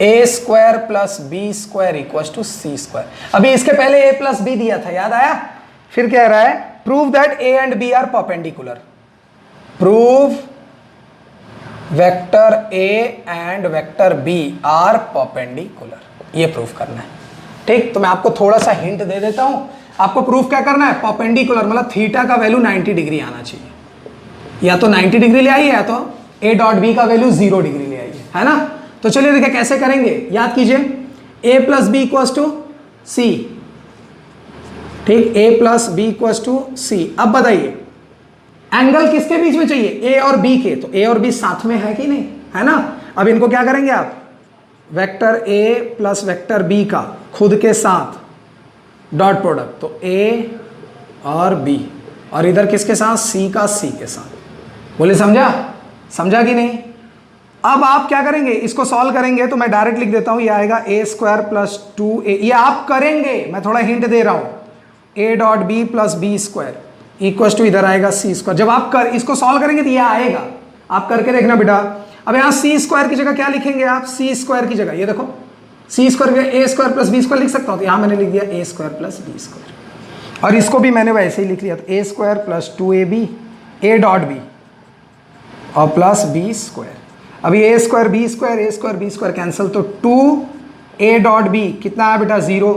a square plus B square equals to c square. अभी इसके पहले a प्लस बी दिया था, याद आया, फिर कह रहा है prove that a and b are perpendicular, prove vector a and vector b are perpendicular, ये प्रूफ करना है, ठीक। तो मैं आपको थोड़ा सा हिंट दे देता हूं, आपको प्रूफ क्या करना है, परपेंडिकुलर मतलब थीटा का वैल्यू 90 डिग्री आना चाहिए, या तो 90 डिग्री ले आइए या तो a डॉट बी का वैल्यू 0 डिग्री ले आइए, है ना। तो चलिए देखिए कैसे करेंगे, याद कीजिए a plus B equals to C, ठीक, a plus B equals to C. अब बताइए एंगल किसके बीच में चाहिए, a और b के, तो a और b साथ में है कि नहीं, है ना। अब इनको क्या करेंगे आप, vector a plus vector b का खुद के साथ डॉट प्रोडक्ट, तो a और b, और इधर किसके साथ, c का c के साथ। बोले समझा कि नहीं। अब आप क्या करेंगे, इसको सॉल्व करेंगे, तो मैं डायरेक्ट लिख देता हूं, ये आएगा a स्क्वायर प्लस 2a, ये आप करेंगे, मैं थोड़ा हिंट दे रहा हूं, a dot B plus B square equal to इधर आएगा c स्क्वायर। जब आप इसको सॉल्व करेंगे तो ये आएगा, आप करके देखना बेटा। अब यहाँ c स्क्वायर की जगह क्या लिखेंगे आप, c स्क्वायर की जगह ये देखो c square a square plus B square लिख सकता हूँ, तो यहाँ मैंने लिख दिया a square plus B square, और इसको भी मैंने वैसे ही लिख लिया, तो a square plus 2ab a dot B और प्लस बी स्क्वायर। अभी a square B square cancel, तो 2a डॉट बी कितना आया बेटा 0,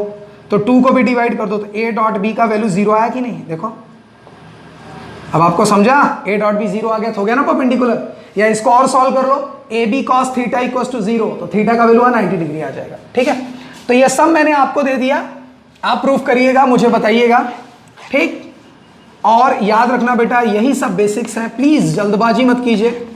तो 2 को भी डिवाइड कर दो, तो a डॉट बी का वैल्यू 0 आया कि नहीं, देखो अब आपको समझा, a डॉट बी 0 आ गया, तो हो गया ना परपेंडिकुलर। या इसको और सॉल्व कर लो, A B cos theta equals to 0, तो थीटा का वैल्यू 90 डिग्री आ जाएगा, ठीक है। तो ये सब मैंने आपको दे दिया, आप प्रूफ करिएगा, मुझे बताइएगा, ठीक। और याद रखना बेटा यही सब बेसिक्स हैं, प्लीज़ जल्दबाजी मत कीजिए।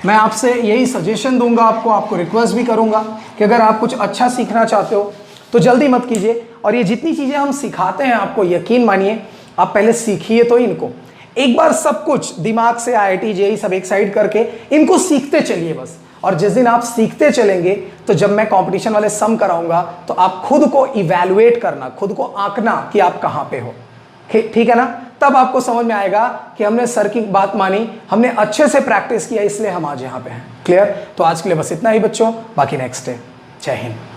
मैं आपसे यही सजेशन दूंगा, आपको रिक्वेस्ट भी करूंगा कि अगर आप कुछ अच्छा सीखना चाहते हो तो जल्दी मत कीजिए। और ये जितनी चीज़ें हम सिखाते हैं आपको यकीन मानिए आप पहले सीखिए तो इनको, एक बार सब कुछ दिमाग से IIT JEE सब एक साइड करके इनको सीखते चलिए बस। और जिस दिन आप सीखते चलेंगे तो जब मैं कंपटीशन वाले सम कराऊंगा तो आप खुद को इवैल्यूएट करना, खुद को आंकना कि आप कहाँ पे हो। ठीक है ना, तब आपको समझ में आएगा कि हमने सर की बात मानी, हमने अच्छे से प्रैक्टिस किया, इसलिए हम आज यहाँ पे हैं। क्लियर? तो आज के लिए बस इतना ही बच्चों, बाकी नेक्स्ट डे। जय हिंद।